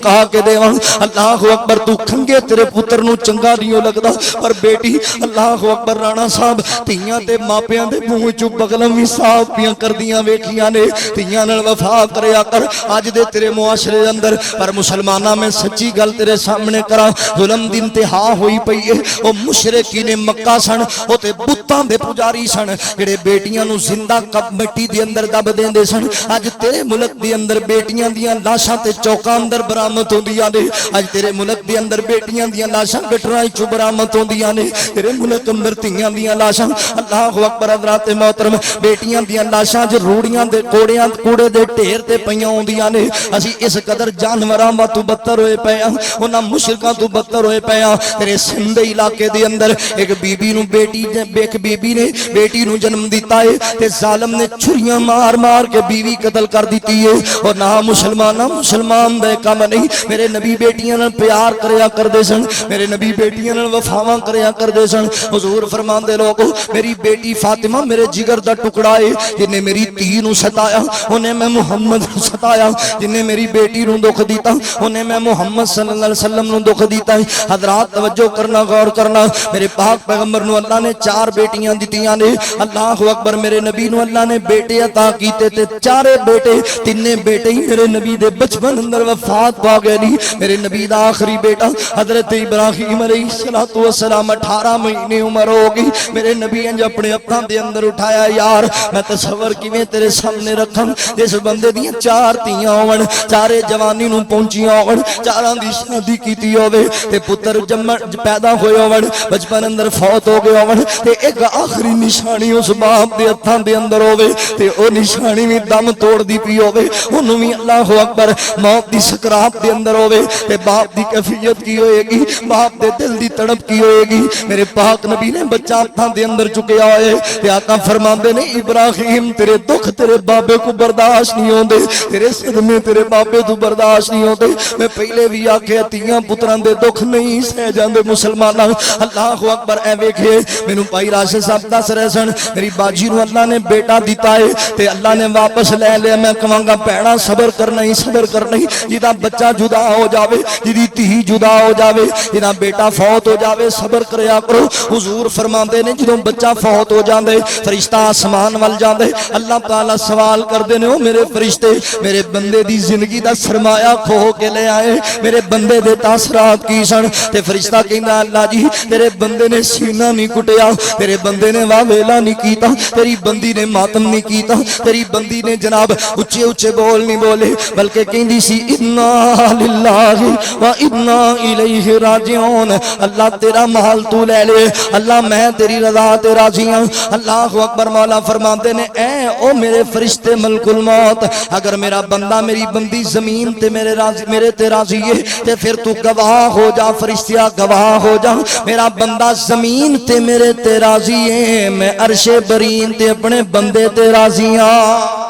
پکا کے دیواں اللہ اکبر تو کھنگے تیرے پتر نو چنگا نہیں لگدا پر بیٹی اللہ اکبر رانا صاحب تیاں تے ماپیاں دے منہ چوں بغلم بھی صاف پیاں کردیاں ویکھیاں نے تیاں نال وفا کریا کر اج دے تیرے معاشرے اندر پر مسلماناں میں سچی گل تیرے سامنے کراں ظلم دی انتہا ہوئی پئی ہے او مشرکین مکہ سن او تے بتاں دے پجاری سن جڑے بیٹیاں نو زندہ کب مٹی دے اندر دب دیندے سن اج تیرے ملک دے اندر بیٹیاں دیاں لاشاں تے چوکاں اندر برآمد ہوندیاں نے اج تیرے ملک دے اندر بیٹیاں دیاں لاشاں گٹراں وچوں برآمد ہوندیاں نے تیرے ملک اندر تیاں دیاں لاشاں اللہ اکبر حضرات محترم بیٹیاں دیاں لاشاں ج روڑیاں دے کوڑیاں کوڑے دے ڈھیر تے پیاں ہوندیاں نے اسی اس قدر جانوراں وا تو بدتر ہوئے پئے ہاں انہاں مشرکاں تو بدتر ہوئے پئے ہاں تیرے سندھ علاقے دے اندر ایک بی بی نو بیٹی نے بیٹی نو جنم دیتا ہے تے ظالم نے چھریاں مار مار کے بیوی قتل کر دیتی ہے اور نہ مسلمان دے کم نہیں میرے نبی بیٹیاں نال پیار کریا کردے سن میرے نبی بیٹیاں نال وفاواں کریا کردے سن حضور فرماندے لوگو میری بیٹی فاطمہ میرے جگر دا ٹکڑا ہے جن نے میری دھی نو ستایا انہیں میں محمد نو ستایا جن نے میری بیٹی نو دکھ دیتا انہیں میں محمد صلی اللہ علیہ وسلم نو دکھ دیتا ہے حضرات توجہ کرنا غور کرنا میرے پاک پیغمبر نو اللہ نے 4 بیٹیاں دتیاں نے اللہ اکبر میرے نبی نو اللہ نے بیٹے عطا کیتے تے 4 بیٹے تینے بیٹے ہی میرے نبی دے بچپن اندر وفات پا گئے نہیں میرے نبی دا آخری بیٹا حضرت ابراہیم علیہ السلام 18 مہینے عمر ہو گئی میرے نبی انج اپنے ہتھاں دے اندر اٹھایا یار میں تصور کیویں تیرے سامنے رکھاں جس بندے دیاں 4 تیاں ہون 4 جوانی نو پہنچیاں ہون 4 دی شادی کیتی ہوے تے پتر پیدا ہوئے ہون بچپن اندر فوت ہو گئے ہون تے ایک آخری نشانی اس باپ دے ہتھاں دے اندر ہوے تے او نشانی وی دم توڑ دی پئی ہوے اونوں وی اللہ اکبر موت دی سکرات دے اندر ہوے تے باپ دی کیفیت کی ہوئے گی باپ دے دل دی تڑپ کی ہوئے گی میرے پاک نبی نے بچہ ہتھاں دے اندر چکیا ہوئے تے آقا فرماندے نے ابراہیم تیرے دکھ تیرے بابے کو برداشت نہیں ہوندے تیرے صدمے تیرے بابے تو برداشت نہیں ہوندے میں پہلے بھی آکھیا تیاں پتراں دے دکھ نہیں سہ جاندے مسلماناں اللہ اکبر اے ویکھے مینوں بھائی راشد صاحب دس رہے سن میری باجی نو اللہ نے بیٹا دیتا ہے تے اللہ نے واپس لے لیا میں کہاں گا بہنا صبر کرنا ہی جدا بچہ جدا ہو جاوے جدی دھی جدا ہو جاوے جدا بیٹا فوت ہو جاوے صبر کریا کرو حضور فرماندے نے جدوں بچہ فوت ہو جاندے فرشتہ آسمان ول جاندے اللہ تعالی سوال کردے نے او میرے فرشتے میرے بندے دی زندگی دا سرمایہ کھو کے لے آئے میرے بندے دے تاثرات کی سن تے فرشتہ کہندا اللہ جی تیرے بندے نے سینہ نہیں کٹیا تیرے بندے نے واویلا نہیں کیتا تیری بندی نے ماتم نہیں کیتا تیری بندی نے جناب اچھے اچھے بول نہیں بولے بلکہ کہندی سی انا للہ و انا الیہ راجعون اللہ تیرا مال تو لے لے اللہ میں تیری رضا تے راضی ہوں اللہ اکبر مولا فرماتے نے اے او میرے فرشتے ملک الموت اگر میرا بندہ میری بندی زمین تے میرے تے راضی ہے تے پھر تو گواہ ہو جا فرشتیا گواہ ہو جا میرا بندہ زمین تے میرے تے راضی ہے میں عرش برین تے اپنے بندے تے راضی ہاں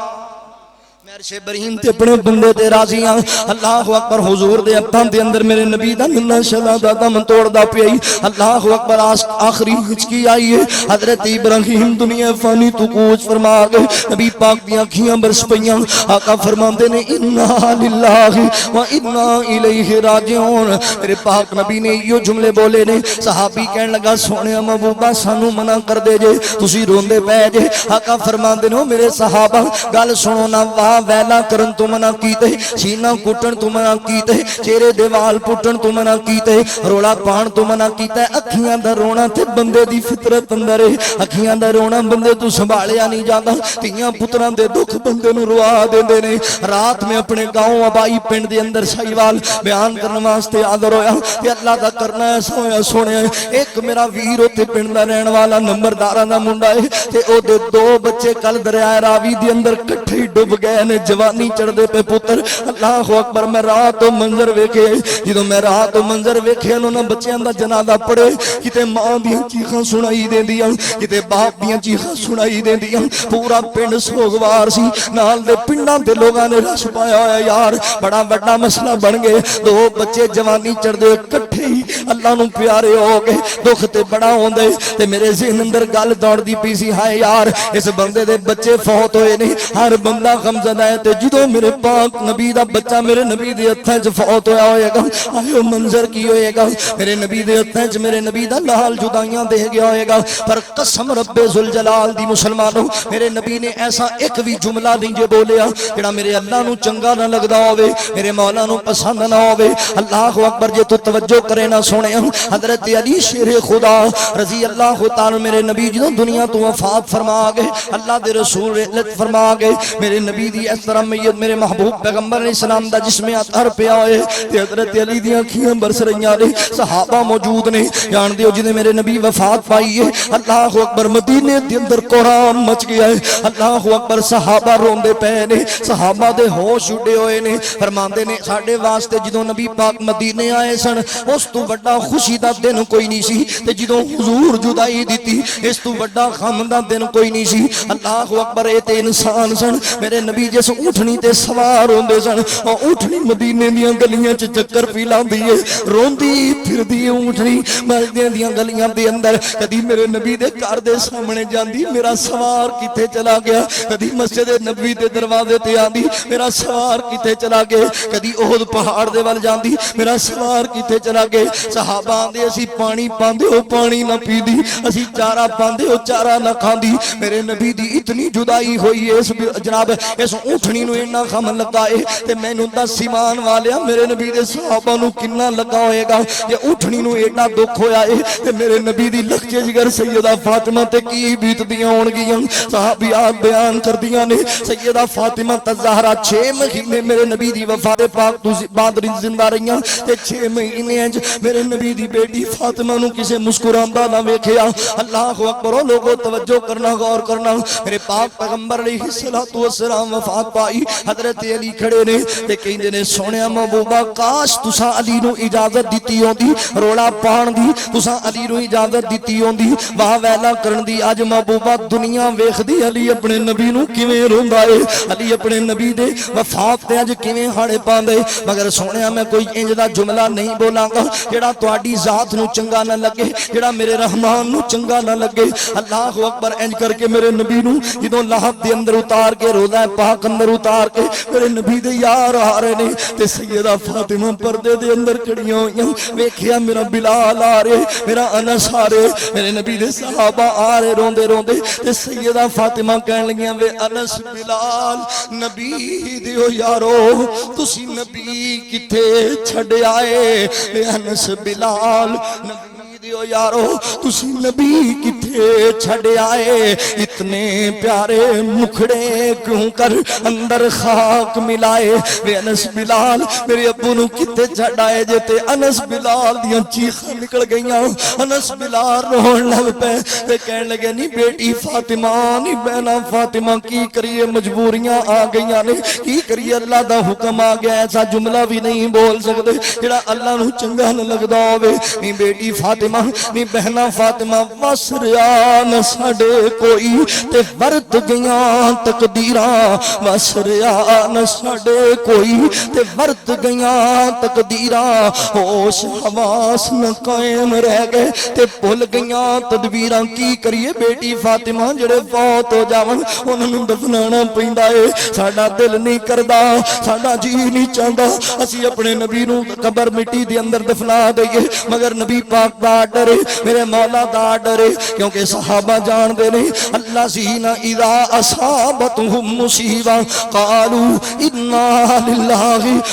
عرش برین تے اپنے بندے تے راضی ہاں اللہ اکبر حضور دے ہتھاں دے اندر میرے نبی دا ننھا شلا دا دم توڑدا پئی اللہ اکبر آخری ہچکی آئی ہے حضرت ابراہیم دنیا فانی تو کوچ فرما گئے نبی پاک دی اکھیاں برس پئیاں آقا فرماندے نے انا للہ و انا الیہ راجعون میرے پاک نبی نے یہ جملے بولے نے صحابی کہن لگا سونے محبوبہ سانو منع کر دے جے تسی روندے پے جے آقا فرماندے نے میرے صحابہ گل سنو نا واہ ویلا کرن تو منع کیتے سینہ کٹن تو منع کیتے چہرے دیوال پٹن تو منع کیتے رولا پان تو منع کیتا اکھیاں دا رونا تے بندے دی فطرت اندر ہے اکھیاں دا رونا بندے تو سنبھالیا نہیں جاندا تیاں پتراں دے دکھ بندے نو روا دیندے نے رات میں اپنے گاؤں آبائی پنڈ دے اندر سائیوال بیان کرنے واسطے حاضر ہویا کہ اللہ دا کرنا ایسا ہویا سونے ایک میرا ویر اوتھے پنڈ دا رہن والا نمبرداراں دا منڈا ہے تے او دے 2 بچے کل دریائے راوی دے اندر کٹھے ڈب گئے نے جوانی چڑھ دے پہ پتر اللہ اکبر میں رات و منظر ویکھے جدوں میں رات و منظر ویکھے انہاں بچیاں دا جنازہ پڑھے کتے ماں دیاں چیخاں سنائی دیندیاں کتے باپ دیاں چیخاں سنائی دیندیاں پورا پنڈ سوگوار سی نال دے پنڈاں دے لوگاں نے رش پایا ہویا یار بڑا بڑا مسئلہ بن گئے 2 بچے جوانی چڑھ دے کٹھے ہی اللہ نو پیارے ہو گئے دکھ تے بڑا ہوندے تے میرے ذہن اندر گل دوڑ دی پئی سی ہائے یار اس بندے دے بچے فوت ہوئے نہیں ہر بندہ غمزدہ ہے تے جدوں میرے پاک نبی دا بچہ میرے نبی دے ہتھاں وچ فوت ہویا ہوئے گا آئے منظر کی ہوئے گا میرے نبی دے ہتھاں وچ میرے نبی دا لال جدائیاں دے گیا ہوئے گا پر قسم رب ذوالجلال دی مسلمانوں میرے نبی نے ایسا ایک بھی جملہ نہیں جو بولیا جڑا میرے اللہ نو چنگا نہ لگدا ہوے میرے مولا نو پسند نہ ہوے اللہ اکبر جے تو توجہ کرے نہ سونے حضرت علی شیر خدا رضی اللہ تعالی میرے نبی جدوں دنیا تو وفات فرما گئے اللہ دے رسول رحلت فرما گئے میرے نبی دی اس طرح میت میرے محبوب پیغمبر علیہ السلام دا جسم اطہر پیا ہوئے تے حضرت علی دی اکھیاں برس رہیاں نے صحابہ موجود نے جان دیو جنے میرے نبی وفات پائی ہے اللہ اکبر مدینے دے اندر قرآن مچ گیا ہے اللہ اکبر صحابہ روندے پے نے صحابہ دے ہوش اڑے ہوئے نے فرماندے نے ساڈے واسطے جدوں نبی پاک مدینے آئے سن اس تو بڑا خوشی دا دن کوئی نہیں سی تے جدوں حضور جدائی دتی اس تو بڑا غم دا دن کوئی نہیں سی اللہ اکبر اے تے انسان سن میرے نبی جس اونٹنی تے سوار ہوندے سن او اونٹنی مدینے دیاں گلیاں چ چکر پی لاندی ہے روندی پھردی اونٹنی مدینے دیاں گلیاں دے اندر کدی میرے نبی دے گھر دے سامنے جاندی میرا سوار کتے چلا گیا کدی مسجد نبوی دے دروازے تے آندی میرا سوار کتے چلا گیا کدی احد پہاڑ دے ول جاندی میرا سوار کتے چلا گیا صحابہ آندے اسی پانی پاندے ہو پانی نہ پیندی اسی چارہ پاندے ہو چارہ نہ کھاندی میرے نبی دی اتنی جدائی ہوئی ہے اس جناب اس اونٹنی نو اتنا غم لگا ہے تے مینوں دس ایمان والیا میرے نبی دے صحابہ نو کنا لگا ہوئے گا یہ اونٹنی نو اتنا دکھ ہویا ہے تے میرے نبی دی لخچے جگر سیدہ فاطمہ تے کی بیت دیاں ہون گیاں صحابیات بیان کر دیاں نے سیدہ فاطمہ الزہرا 6 مہینے میرے نبی دی وفات پاک تو بعد زندہ رہیاں تے 6 مہینے میرے نبی دی بیٹی فاطمہ نو کسے مسکراندا نہ ویکھیا اللہ اکبر لوگو توجہ کرنا غور کرنا میرے پاک پیغمبر علیہ الصلوۃ والسلام وفات پائی حضرت علی کھڑے نے تے کہندے نے سونیا محبوبہ کاش تساں علی نو اجازت دتی ہوندی روڑا پان دی تساں علی نو اجازت دتی ہوندی واہ ویلا کرن دی اج محبوبہ دنیا ویکھدی علی اپنے نبی نو کیویں روندا اے علی اپنے نبی دے وفات تے اج کیویں ہاڑے پاندے مگر سونیا میں کوئی انج دا جملہ نہیں بولاں گا جڑا تہاڈی ذات نو چنگا نہ لگے جڑا میرے رحمان نو چنگا نہ لگے اللہ اکبر انج کر کے میرے نبی نو جدوں لحد دے اندر اتار کے روضہ پاک اندر اتار کے میرے نبی دے یار آ رہے نے تے سیدہ فاطمہ پردے دے اندر کھڑیاں ہوئیاں ویکھیا میرا بلال آ رہے میرا انس آ رہے میرے نبی دے صحابہ آ رہے روندے روندے تے سیدہ فاطمہ کہن لگیاں وے انس بلال نبی دیو یارو تسی نبی کتے چھڈ آئے وے انس بلال نبی دیو یارو تسی نبی کتے چھڈ آئے اتنے پیارے مکھڑے کیوں کر اندر خاک ملائے وے انس بلال میرے ابو نو کتے چھڈ آئے جے تے انس بلال دیاں چیخاں نکل گئیاں انس بلال روਣ لگ پے تے کہن لگے نہیں بیٹی فاطمہ نہیں بہنا فاطمہ کی کریے مجبوریاں آ گئیاں نے کی کریے اللہ دا حکم آ گیا ایسا جملہ بھی نہیں بول سکتے جڑا اللہ نو چنگا نہ لگدا ہوے نہیں بیٹی فاطمہ نہیں بہنا فاطمہ وسریا نہ ساڈے کوئی تے ورت گیاں تقدیراں وسریا نہ ساڈے کوئی تے ورت گیاں تقدیراں ہوش حواس نہ قائم رہ گئے تے بھول گیاں تدبیراں کی کریے بیٹی فاطمہ جڑے فوت ہو جاون انہاں نوں دفنانا پیندا اے ساڈا دل نہیں کردا ساڈا جی نہیں چاہندا اسی اپنے نبی نوں قبر مٹی دے اندر دفنا دئیے مگر نبی پاک دا ڈرے میرے مولا دا ڈرے کیونکہ صحابہ جان دے نے اللہ زین اذا اصابتهم مصیبہ قالوا انا للہ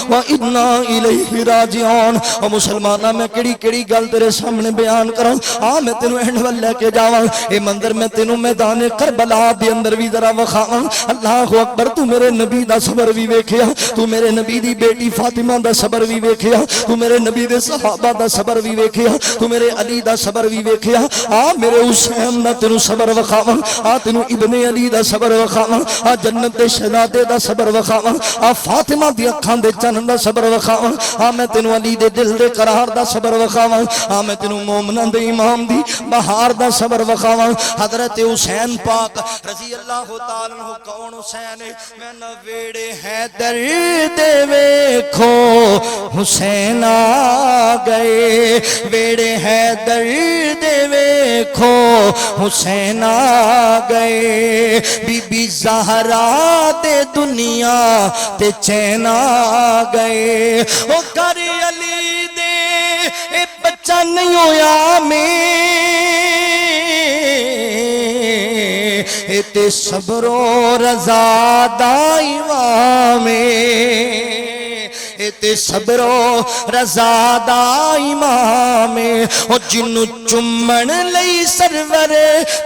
و انا الیہ راجعون او مسلمانہ میں کیڑی گل تیرے سامنے بیان کراں میں تینوں اینڈ ول لے کے جاواں اے مندر میں تینوں میدان کربلا دے اندر بھی ذرا وکھاواں اللہ اکبر تو میرے نبی دا صبر بھی ویکھیا تو میرے نبی دی بیٹی فاطمہ دا صبر بھی ویکھیا تو میرے نبی دے صحابہ دا صبر بھی ویکھیا تو میرے علی دا صبر بھی ویکھیا میرے حسین دا تینوں صبر وکھاواں تینوں ابن علی دا صبر وکھاواں جنت دے شہزادے دا صبر وکھاواں فاطمہ دی اکھاں دے چن دا صبر وکھاواں میں تینوں علی دے دل دے قرار دا صبر وکھاواں میں تینوں مومناں دے امام دی بہار دا صبر وکھاواں حضرت حسین پاک رضی اللہ تعالی عنہ کون حسین میں نہ ویڑے حیدر دے ویکھو حسین آ گئے ویڑے حیدر درد ویکھو حسین آ گئے بی بی زہرا تے دنیا تے چین آ گئے او کر علی دے اے بچہ نہیں ہویا میں تے صبر و رضا دا امام تے صبر و رضا دا امام او جنو چمن لئی سرور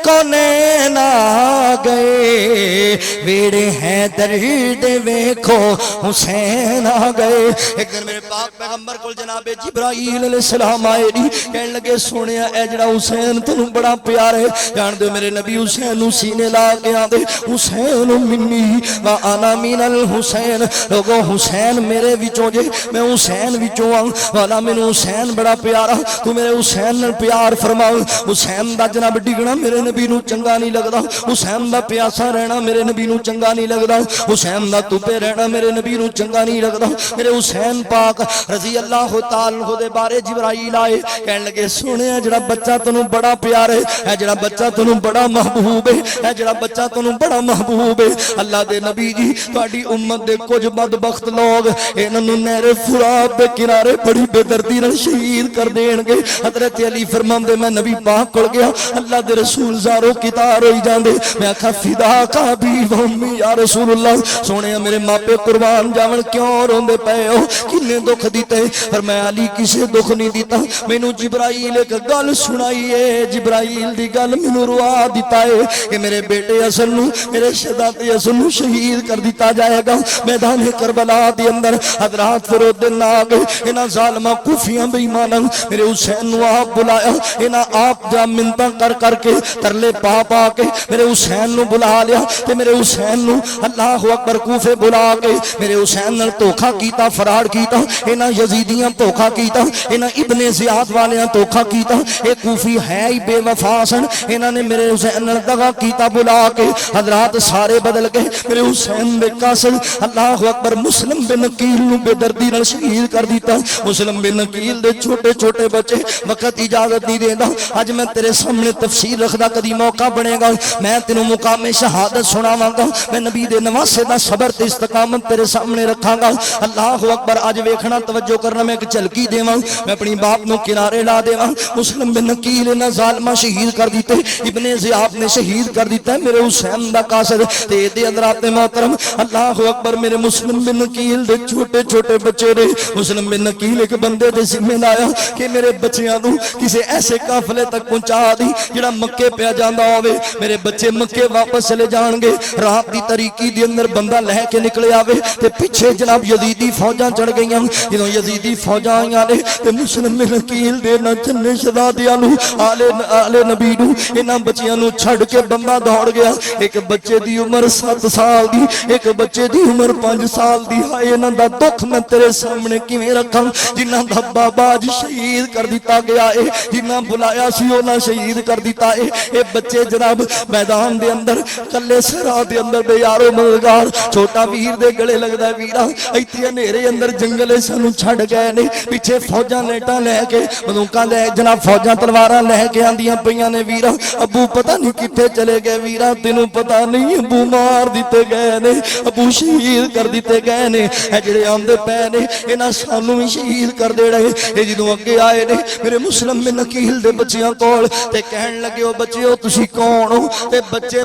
کونین آ گئے ویڑے حیدر دے ویکھو حسین آ گئے ایک دن میرے پاک پیغمبر کول جناب جبرائیل علیہ السلام آئے دی کہنے لگے سونیا اے جڑا حسین تنوں بڑا پیار ہے جان دے میرے نبی حسین نو سینے لا کے آندے حسین منی و انا من الحسین لوگو حسین میرے وچوں جے میں حسین وچوں آں والا مینوں حسین بڑا پیارا تو میرے حسین نال پیار فرما حسین دا جناب ڈگنا میرے نبی نو چنگا نہیں لگدا حسین دا پیاسا رہنا میرے نبی نو چنگا نہیں لگدا حسین دا توپے رہنا میرے نبی نو چنگا نہیں لگدا میرے حسین پاک رضی اللہ تعالی عنہ دے بارے جبرائیل آئے کہنے لگے سنیا جڑا بچہ تینوں بڑا پیار ہے اے جڑا بچہ تینوں بڑا محبوب ہے اے جڑا بچہ تینوں بڑا محبوب ہے اللہ دے نبی جی تہاڈی امت دے کچھ بدبخت لوگ انہاں نوں نہر فرات دے کنارے بڑی بے دردی نال شہید کر دین گے حضرت علی فرماندے میں نبی پاک کول گیا اللہ دے رسول زارو کتار ہوئی جاندے میں آکھا فدا کا بھی امی یا رسول اللہ سونے میرے ماپے قربان جاون کیوں روندے پئے ہو کنے دکھ دیتے پر میں علی کسے دکھ نہیں دیتا مینوں جبرائیل ایک گل سنائی ہے جبرائیل دی گل مینوں روا دیتا ہے کہ میرے بیٹے حسن نو میرے شہزاد حسن نو شہید کر دیتا جائے گا میدان کربلا دے اندر حضرات فرود دن آگے انہاں ظالمہ کوفیاں بے ایماناں میرے حسین نو آپ بلایا انہاں آپ جا منتاں کر کر کے ترلے پا پا کے میرے حسین نو بلا لیا تے میرے حسین نو اللہ اکبر کوفے بلا کے میرے حسین نال دھوکھا کیتا فرار کیتا انہاں یزیدیاں دھوکھا کیتا انہاں ابن زیاد والیاں دھوکھا کیتا اے کوفی ہے ہی بے وفا سن انہاں نے میرے حسین نال دغا کیتا بلا کے حضرات سارے بدل کے میرے حسین دے قاصد اللہ اکبر مسلم بن عقیل نو بے دردی نال شہید کر دیتا مسلم بن عقیل دے چھوٹے چھوٹے بچے وقت اجازت نہیں دیندا اج میں تیرے سامنے تفسیر رکھدا کدی موقع بنے گا میں تینوں مقام شہادت سناواں گا میں نبی دے نواسے دا صبر تے استقامت تیرے سامنے رکھاں گا اللہ اکبر اج ویکھنا توجہ کرنا میں ایک جھلکی دیواں میں اپنی باپ نو کنارے لا دیواں مسلم بن عقیل نے ظالمہ شہید کر دیتے ابن زیاد نے شہید کر دیتا ہے میرے حسین دا قاصد تے دے حضرات محترم اللہ اکبر میرے مسلم بن عقیل دے چھوٹے چھوٹے بچے نے مسلم بن عقیل ایک بندے دے ذمہ لایا کہ میرے بچیاں نو کسے ایسے قافلے تک پہنچا دی جڑا مکے پہ جاندا ہوے میرے بچے مکے واپس چلے جان گے رات دی تاریکی دے اندر بندہ لے کے نکلے آوے تے پیچھے جناب یزیدی فوجاں چڑھ گئیاں جدوں یزیدی فوجاں آئیاں نے تے مسلم بن عقیل دے نہ چنے شہزادیاں نو آلے نبی نو انہاں بچیاں نو چھڑ کے بندہ دوڑ گیا ایک بچے دی عمر 7 سال دی ایک بچے دی عمر 5 سال دی ہائے انہاں دا دکھ میں تیرے سامنے کیویں رکھاں جنہاں دا بابا اج شہید کر دیتا گیا ہے جنہاں بلایا سی انہاں شہید کر دیتا ہے اے بچے جناب میدان دے اندر کلے سرا دے اندر بے یارو مددگار چھوٹا ویر دے گلے لگدا ہے ویرا ایتھے ہنیرے اندر جنگلے سانوں چھڈ گئے نے پیچھے فوجاں نیٹاں لے کے بندوقاں لے جناب فوجاں تلواراں لے کے آندیاں پیاں نے ویرا ابو پتہ نہیں کتھے چلے گئے ویرا تینوں پتہ نہیں ابو مار دتے گئے نے ابو شہید کر دتے گئے نے اے جڑے آندے پے نے انہاں سانوں بھی شہید کر دے رہے اے جدوں اگے آئے نے میرے مسلم بن عقیل دے بچیاں کول تے کہن لگے او بچیو تسی کون ہو تے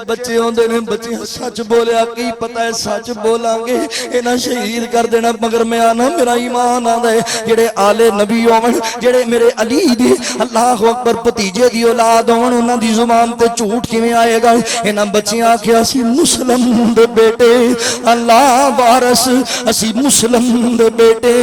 بچے ہوندے نے بچیاں سچ بولیا کی پتہ ہے سچ بولاں گے انہاں شہید کر دینا مگر میں آنا میرا ایمان آندا ہے جڑے آلے نبی ہون جڑے میرے علی دی اللہ اکبر بھتیجے دی اولاد ہون انہاں دی زبان تے جھوٹ کیویں آئے گا انہاں بچیاں آکھیا سی مسلم دے بیٹے اللہ وارث اسی مسلم دے بیٹے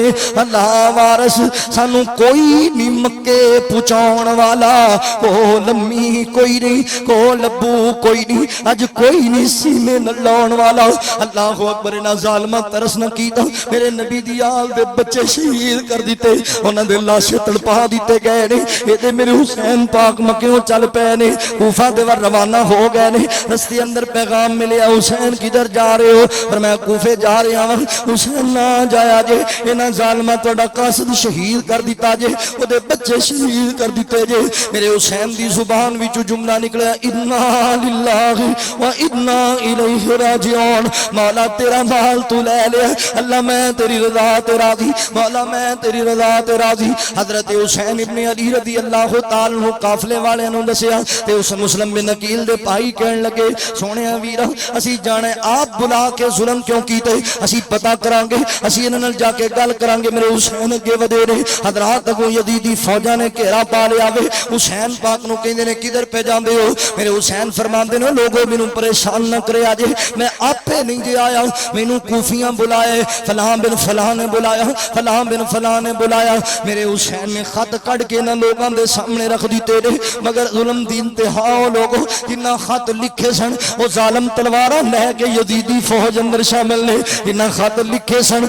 اللہ وارث سانوں کوئی نہیں مکے پہنچاون والا او لمی کوئی نہیں کو لبو کوئی نہیں اج کوئی نہیں سینے نہ لاؤن والا اللہ اکبر انہاں ظالماں ترس نہ کیتا میرے نبی دی آل دے بچے شہید کر دیتے انہاں دے لاشیں تڑپا دیتے گئے نے اے تے میرے حسین پاک مکیوں چل پے نے کوفہ دے ور روانہ ہو گئے نے رستے اندر پیغام ملیا حسین کدھر جا رہے ہو پر میں کوفے جا رہا ہوں حسین نہ جایا جے انہاں ظالماں تہاڈا قاصد شہید کر دیتا جے او دے بچے شہید کر دیتے جے میرے حسین دی زبان وچوں جملہ نکلیا انا للہ و انا الیہ راجعون مولا تیرا مال تو لے لیا اللہ میں تیری رضا تے راضی مولا میں تیری رضا تے راضی حضرت حسین ابن علی رضی اللہ تعالی عنہ قافلے والے نوں دسیا تے اس مسلم بن عقیل دے بھائی کہن لگے سونیا ویرا اسی جانے آپ بلا کے ظلم کیوں کیتے اسی پتہ کران گے اسی انہاں نال جا کے گل کران گے میرے حسین اگے ودے نے حضرات اگوں یزیدی فوجاں نے گھیرا پا لیا وے حسین پاک نوں کہندے نے کدھر پہ جاندے ہو میرے حسین فرماندے نے لوگوں مینوں پریشان نہ کرے اجے میں آپے نہیں جے آیا مینوں کوفیاں بلائے فلاں بن فلاں نے بلایا فلاں بن فلاں نے بلایا میرے حسین نے خط کڈ کے نہ لوگاں دے سامنے رکھ دیتے نے مگر ظلم دی انتہا او لوگوں جنہاں خط لکھے سن او ظالم تلواراں لے کے یزیدی فوج اندر شامل نے جنہاں خط لکھے سن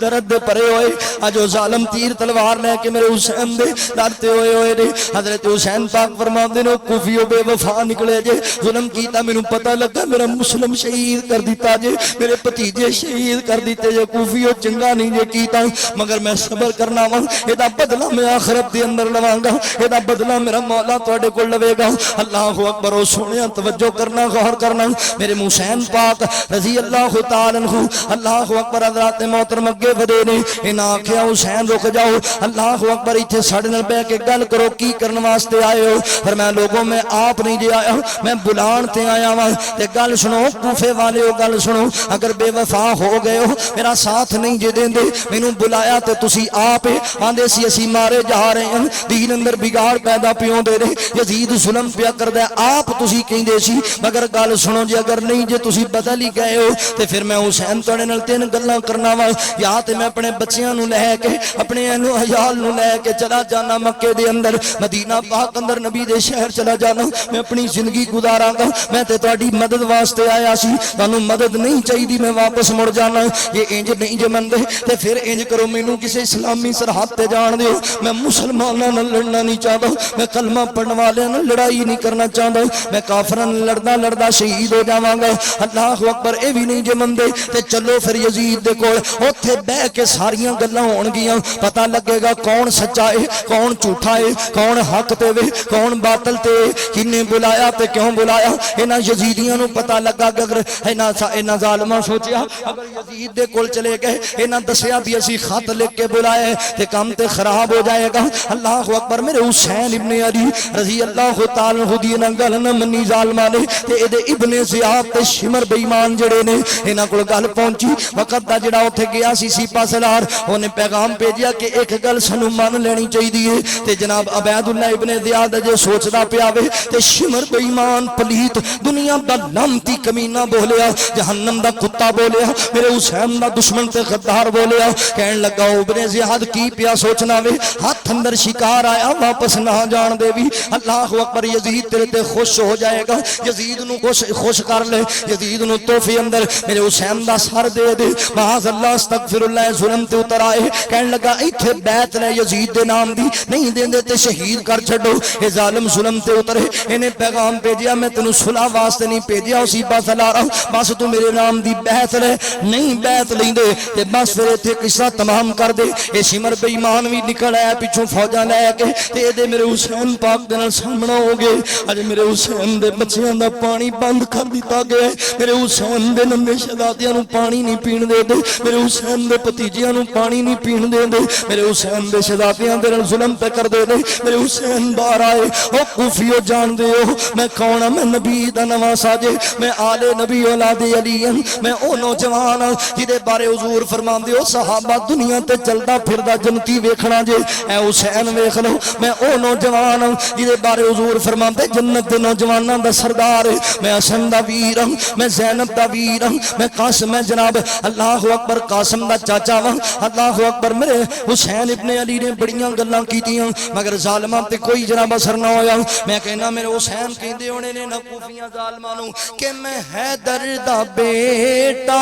درد دے پرے ہوئے اج او ظالم تیر تلوار لے کے میرے حسین دے لڑتے ہوئے نے حضرت حسین پاک فرماندے نے کوفیو بے وفا نکلے جے ظلم کیتا مینوں پتہ لگا میرا مسلم شہید کر دیتا جے میرے بھتیجے شہید کر دیتے جے کوفیو چنگا نہیں جے کیتا مگر میں صبر کرنا وا ادا بدلہ میں آخرت دے اندر لواں گا ادا بدلہ میرا مولا تواڈے کول لوے گا اللہ اکبر او سونیا توجہ کرنا غور کرنا میرے حسین پاک رضی اللہ تعالی عنہ اللہ اکبر حضرات محترم اگے ودے نے انہاں آکھیا حسین رک جاؤ اللہ اکبر ایتھے ساڈے نال بیٹھ کے گل کرو کی کرن واسطے آئے ہو پر میں لوگوں میں آپ نہیں جے آیا میں بلان تے آیا وا تے گل سنو کوفے والے ہو گل سنو اگر بے وفا ہو گئے ہو میرا ساتھ نہیں جے دیندے مینوں بلایا تے تسی آپ آندے سی اسی مارے جا رہے ہیں دین اندر بگاڑ پیدا پیوں دے رہے یزید ظلم پیا کردا آپ تسی کہندے سی مگر گل سنو جے اگر نہیں جے تسی بدل ہی گئے ہو تے پھر میں حسین تواڈے نال تین گلاں کرنا وا یا تے میں اپنے بچیاں نوں لے کے اپنے اہل عیال نوں لے کے چلا جانا مکے دے اندر مدینہ پاک اندر نبی دے شہر چلا جانا میں اپنی زندگی گزاراں گا میں تے تہاڈی مدد واسطے آیا سی تانوں مدد نہیں چاہیے میں واپس مڑ جانا یہ انج نہیں جو مندے تے پھر انج کرو مینوں کسے اسلامی سرحد تے جان دیو میں مسلماناں نال لڑنا نہیں چاہتا میں کلمہ پڑھن والے نال لڑائی نہیں کرنا چاہتا میں کافراں نال لڑدا شہید ہو جاواں گا اللہ اکبر اے بھی نہیں جو مندے تے چلو پھر یزید دے کول اوتھے بیٹھ کے ساریاں گلاں ہون گیاں پتہ لگے گا کون سچا ہے کون جھوٹا ہے کون حق تے وے کون باطل تے کنے بلایا تے کیوں بلایا انہاں یزیدیاں نوں پتہ لگا کہ اگر انہاں ظالماں سوچیا اگر یزید دے کول چلے گئے انہاں دسیا بھی اسی خط لکھ کے بلائے تے کام تے خراب ہو جائے گا اللہ اکبر میرے حسین ابن علی رضی اللہ تعالی عنہ دی نہ گل نہ منی ظالماں نے تے اے دے ابن زیاد تے شمر بے ایمان جڑے نے انہاں کول گل پہنچی وقت دا جڑا اوتھے گیا سی سپاہ سالار اونے پیغام بھیجیا کہ ایک گل سانو مان لینی چاہیے تے جناب عبید اللہ ابن زیاد جو سوچدا پیا وے تے شمر بے ایمان پلیت دنیا دا لعنتی کمینہ بولیا جہنم دا کتا بولیا میرے حسین دا دشمن تے غدار بولیا کہن لگا ابن زیاد کی پیا سوچنا وے ہاتھ اندر شکار آیا واپس نہ جان دے وی اللہ اکبر یزید تیرے تے خوش ہو جائے گا یزید نو خوش کر لے یزید نو تحفے اندر میرے حسین دا سر دے دے معاذ اللہ استغفر اللہ ظلم تے اتر آئے کہن لگا ایتھے بیت لے یزید دے نام دی نہیں دیندے تے شہید کر چھڈو اے ظالم ظلم تے اترے انہیں پیغام بھیجیا میں تینوں صلح واسطے نہیں بھیجیا اسی پاس لا رہا بس تو میرے نام دی بیعت لے نہیں بیعت لیندے تے بس پھر ایتھے قصہ تمام کر دے اے شمر بے ایمان وی نکل آیا پیچھوں فوجاں لے کے تے دے میرے حسین پاک دے نال سامنا ہو گئے اج میرے حسین دے بچیاں دا پانی بند کر دتا گیا میرے حسین دے نمے شہزادیاں نوں پانی نہیں پین دے دے میرے حسین دے بھتیجیاں نوں پانی نہیں پین دے دے میرے حسین دے شہزادیاں دے نال ظلم پہ کر دے دے میرے حسین باہر آئے او کوفیو جان دے ہو میں کون ہاں میں نبی دا نواں ساجے میں آل نبی اولاد علی ہوں میں او نوجوان ہاں جدے بارے حضور فرماندے ہو صحابہ دنیا تے چلدا پھردا جنتی ویکھنا جے اے حسین ویکھ لو میں او نوجوان ہوں جدے بارے حضور فرماندے جنت دے نوجواناں دا سردار میں حسن دا ویر ہوں میں زینب دا ویر ہوں میں قاسم میں جناب اللہ اکبر قاسم دا چاچا ہوں اللہ اکبر میرے حسین ابن علی نے بڑیاں گلاں کیتیاں مگر ظالماں تے کوئی جناب اثر نہ ہویا میں کہنا میرے حسین کہندے ہونے نے نہ کوفیاں ظالماں نو کہ میں حیدر دا بیٹا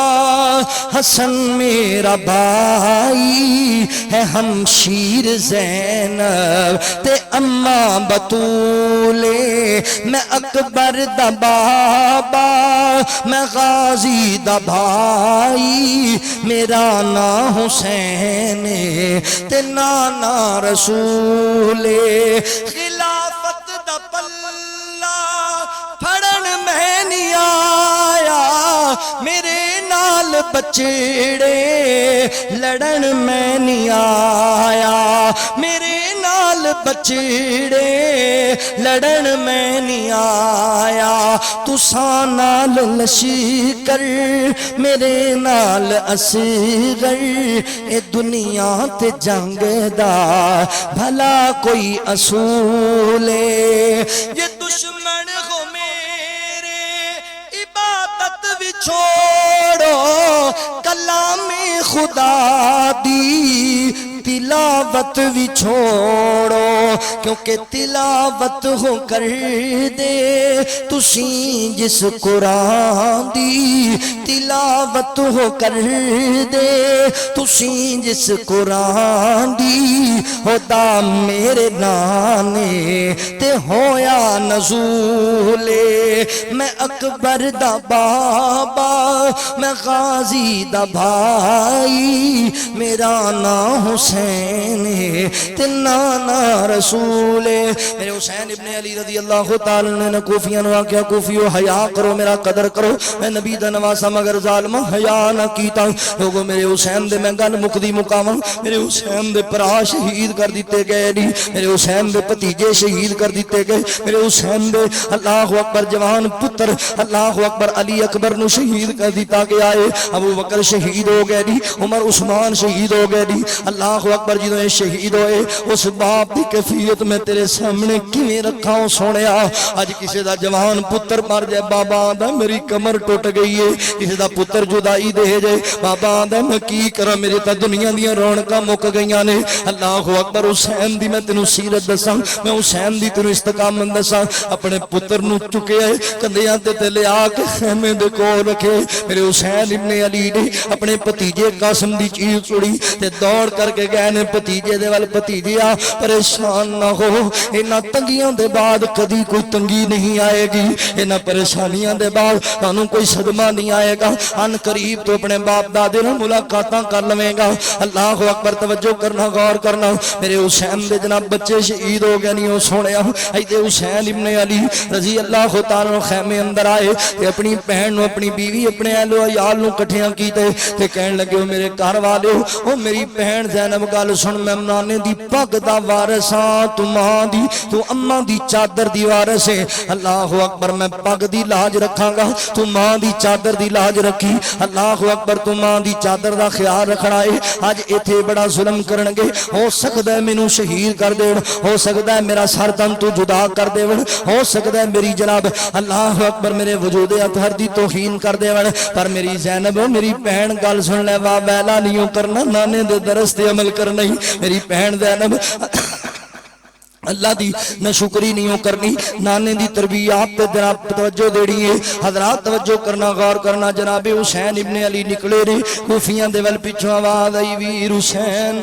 حسن میرا بھائی ہے ہمشیر زینب تے اماں بطولے میں اکبر دا بابا میں غازی دا بھائی میرا نا حسین تے نانا رسول خلافت دا پلہ پھڑن میں نہیں آیا میرے نال بچڑے لڑن میں نہیں آیا میرے نال بچڑے لڑن میں نہیں آیا تساں نال لشکر میرے نال اصغر اے دنیا تے جنگ دا بھلا کوئی اصول یہ دشمن ہو میرے عبادت بھی چھوڑو کلام خدا دی تلاوت بھی چھوڑو کیونکہ تلاوت ہو کر دے تسیں جس قرآن دی تلاوت ہو کر دے تسیں جس قرآن دی ہوتا میرے نانے تے ہویا نزول میں اکبر دا بابا میں غازی دا بھائی میرا نام حسین تے نانا رسول میرے حسین ابن علی رضی اللہ تعالی نے کوفیاں نو آکھیا کوفیو حیا کرو میرا قدر کرو میں نبی دا نواسا مگر ظالم حیا نہ کیتا لوگو میرے حسین دے میں گل مکدی مکاواں میرے حسین دے پرا شہید کر دیتے گئے نہیں میرے حسین دے بھتیجے شہید کر دیتے گئے میرے حسین دے اللہ اکبر جوان پتر اللہ اکبر علی اکبر نو شہید کر دیتا گیا ہے ابو بکر شہید ہو گئے نہیں عمر عثمان شہید ہو گئے نہیں اللہ اکبر جدوں شہید ہوئے اس باپ دی کیفیت میں تیرے سامنے کیویں رکھاں سونیا اج کسے دا جوان پتر مر جائے بابا آندا میری کمر ٹوٹ گئی ہے کسے دا پتر جدائی دے جائے بابا آندا میں کی کراں میرے تا دنیا دیاں رونقاں مک گئیاں نے اللہ اکبر حسین دی میں تینوں سیرت دساں میں حسین دی تینوں استقامت دساں اپنے پتر نو چکے کندھیاں تے لے آ کے خیمے دے کول رکھے میرے حسین ابن علی نے اپنے بھتیجے قاسم دی چیخ سنی تے دوڑ کر کے گئے نے بھتیجے دے ول بھتیجیا پریشان نہ ہو انہاں تنگیاں دے بعد کدی کوئی تنگی نہیں آئے گی انہاں پریشانیاں دے بعد تانوں کوئی صدمہ نہیں آئے گا ان قریب تو اپنے باپ دادے نال ملاقاتاں کر لویں گا اللہ اکبر توجہ کرنا غور کرنا میرے حسین دے جناب بچے شہید ہو گئے نہیں ہو سونیا ایدے حسین ابن علی رضی اللہ تعالی عنہ خیمے اندر آئے تے اپنی بہن نو اپنی بیوی اپنے اہل و عیال نو کٹھیاں کیتے تے کہن لگے میرے گھر والے او میری بہن زینب گل سن میں نانے دی پگ دا وارث ہاں تو ماں دی تو اماں دی چادر دی وارث ہے اللہ اکبر میں پگ دی لاج رکھاں گا تو ماں دی چادر دی لاج رکھی اللہ اکبر تو ماں دی چادر دا خیال رکھنا ہے اج ایتھے بڑا ظلم کرن گے ہو سکدا ہے مینوں شہید کر دین ہو سکدا ہے میرا سر تن تو جدا کر دین ہو سکدا ہے میری جناب اللہ اکبر میرے وجود اطہر دی توہین کر دین پر میری زینب میری بہن گل سن لے وا ویلا نہیں کرنا نانے دے درس تے عمل کرنا ہی میری بہن زینب اللہ دی نہ شکری نہیں کرنی نانے دی تربیات تے جناب توجہ دینی ہے حضرات توجہ کرنا غور کرنا جناب حسین ابن علی نکلے رے کوفیاں دے ول پیچھے آواز آئی ویر حسین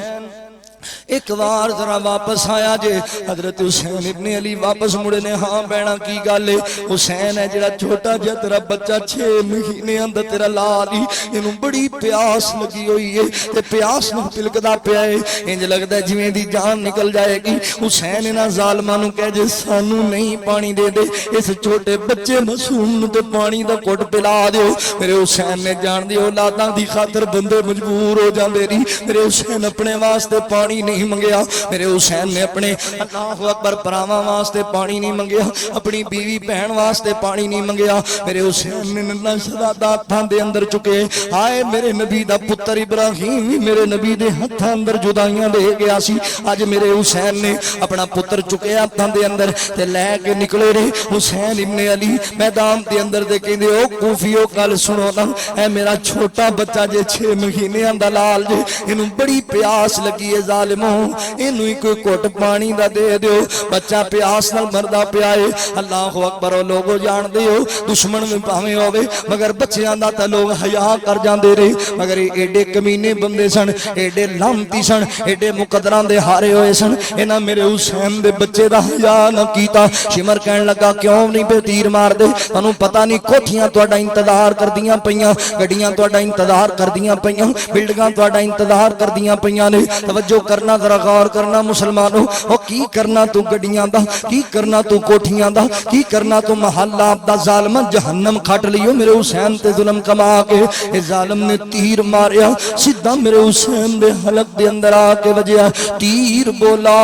ایک بار ذرا واپس آیا جے حضرت حسین ابن علی واپس مڑے نے ہاں بہنا کی گل ہے حسین ہے جڑا چھوٹا جا تیرا بچہ 6 مہینے اندر تیرا لالی اینوں بڑی پیاس لگی ہوئی ہے تے پیاس نوں تلکدا پیا ہے انج لگدا ہے جویں دی جان نکل جائے گی حسین انہاں ظالماں نوں کہے جے سانوں نہیں پانی دے دے اس چھوٹے بچے معصوم نوں تے پانی دا گھٹ پلا دیو میرے حسین نے جان دی اولاداں دی خاطر بندے مجبور ہو جاندے نہیں میرے حسین اپنے واسطے پانی پانی نہیں منگیا میرے حسین نے اپنے اللہ اکبر پراواں واسطے پانی نہیں منگیا اپنی بیوی بہن واسطے پانی نہیں منگیا میرے حسین نے ننا شہزادہ ہتھاں دے اندر چکے آئے میرے نبی دا پتر ابراہیم بھی میرے نبی دے ہتھاں اندر جدائیاں لے گیا سی اج میرے حسین نے اپنا پتر چکے ہتھاں دے اندر تے لے کے نکلے رے حسین ابن علی میدان دے اندر دے کہندے او کوفیو گل سنو نا اے میرا چھوٹا بچہ جے 6 مہینے دا لال جے اینو بڑی پیاس لگی ہے ظالمو اینو ہی کوئی گھٹ پانی دا دے دیو بچہ پیاس نال مردا پیا ہے اللہ اکبر او لوگو جان دیو دشمن میں پاویں ہوے مگر بچیاں دا تے لوگ حیا کر جاندے رہے مگر ایڈے کمینے بندے سن ایڈے لعنتی سن ایڈے مقدراں دے ہارے ہوئے سن انہاں میرے حسین دے بچے دا حیا نہ کیتا شمر کہن لگا کیوں نہیں پہ تیر مار دے تانوں پتہ نہیں کوٹھیاں تہاڈا انتظار کردیاں پیاں گڈیاں تہاڈا انتظار کردیاں پیاں بلڈنگاں تہاڈا انتظار کردیاں پیاں نے توجہ کرنا ذرا غور کرنا مسلمانوں او کی کرنا تو گڈیاں دا کی کرنا تو کوٹھیاں دا کی کرنا تو محلہ دا ظالم جہنم کھٹ لیو میرے حسین تے ظلم کما کے اے ظالم نے تیر ماریا سیدھا میرے حسین دے حلق دے اندر آ کے وجیا تیر بولا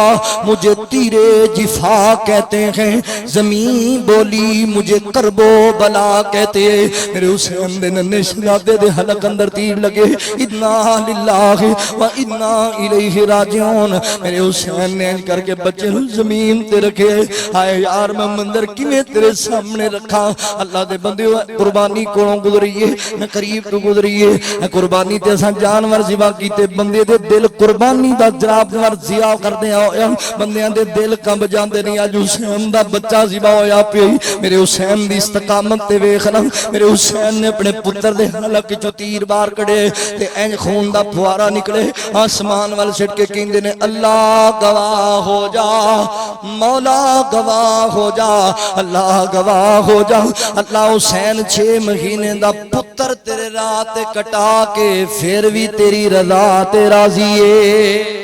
مجھے تیرے جفا کہتے ہیں زمین بولی مجھے کرب و بلا کہتے ہیں میرے حسین دے ننے شہزادے دے حلق اندر تیر لگے انا للہ و انا الیہ راجعون میرے حسین نے کر کے بچے نو زمین تے رکھے آئے یار میں مندر کیویں تیرے سامنے رکھا اللہ دے بندے قربانی کولوں گزریے نہ قریب تو گزریے قربانی تے اساں جانور ذبح کیتے بندے دے دل قربانی دا جانور ذبح کردے ہویا بندیاں دے دل کمب جاندے نہیں اج حسین دا بچہ ذبح ہویا پئی میرے حسین دی استقامت تے ویکھنا میرے حسین نے اپنے پتر دے حلق چوں تیر بار کڑے تے انج خون دا پھوارا نکلے آسمان وال سٹ کے کہندے نے اللہ گواہ ہو جا مولا گواہ ہو جا اللہ گواہ ہو جا اللہ حسین 6 مہینے دا پتر تیرے رات کٹا کے پھر بھی تیری رضا تے راضی ہے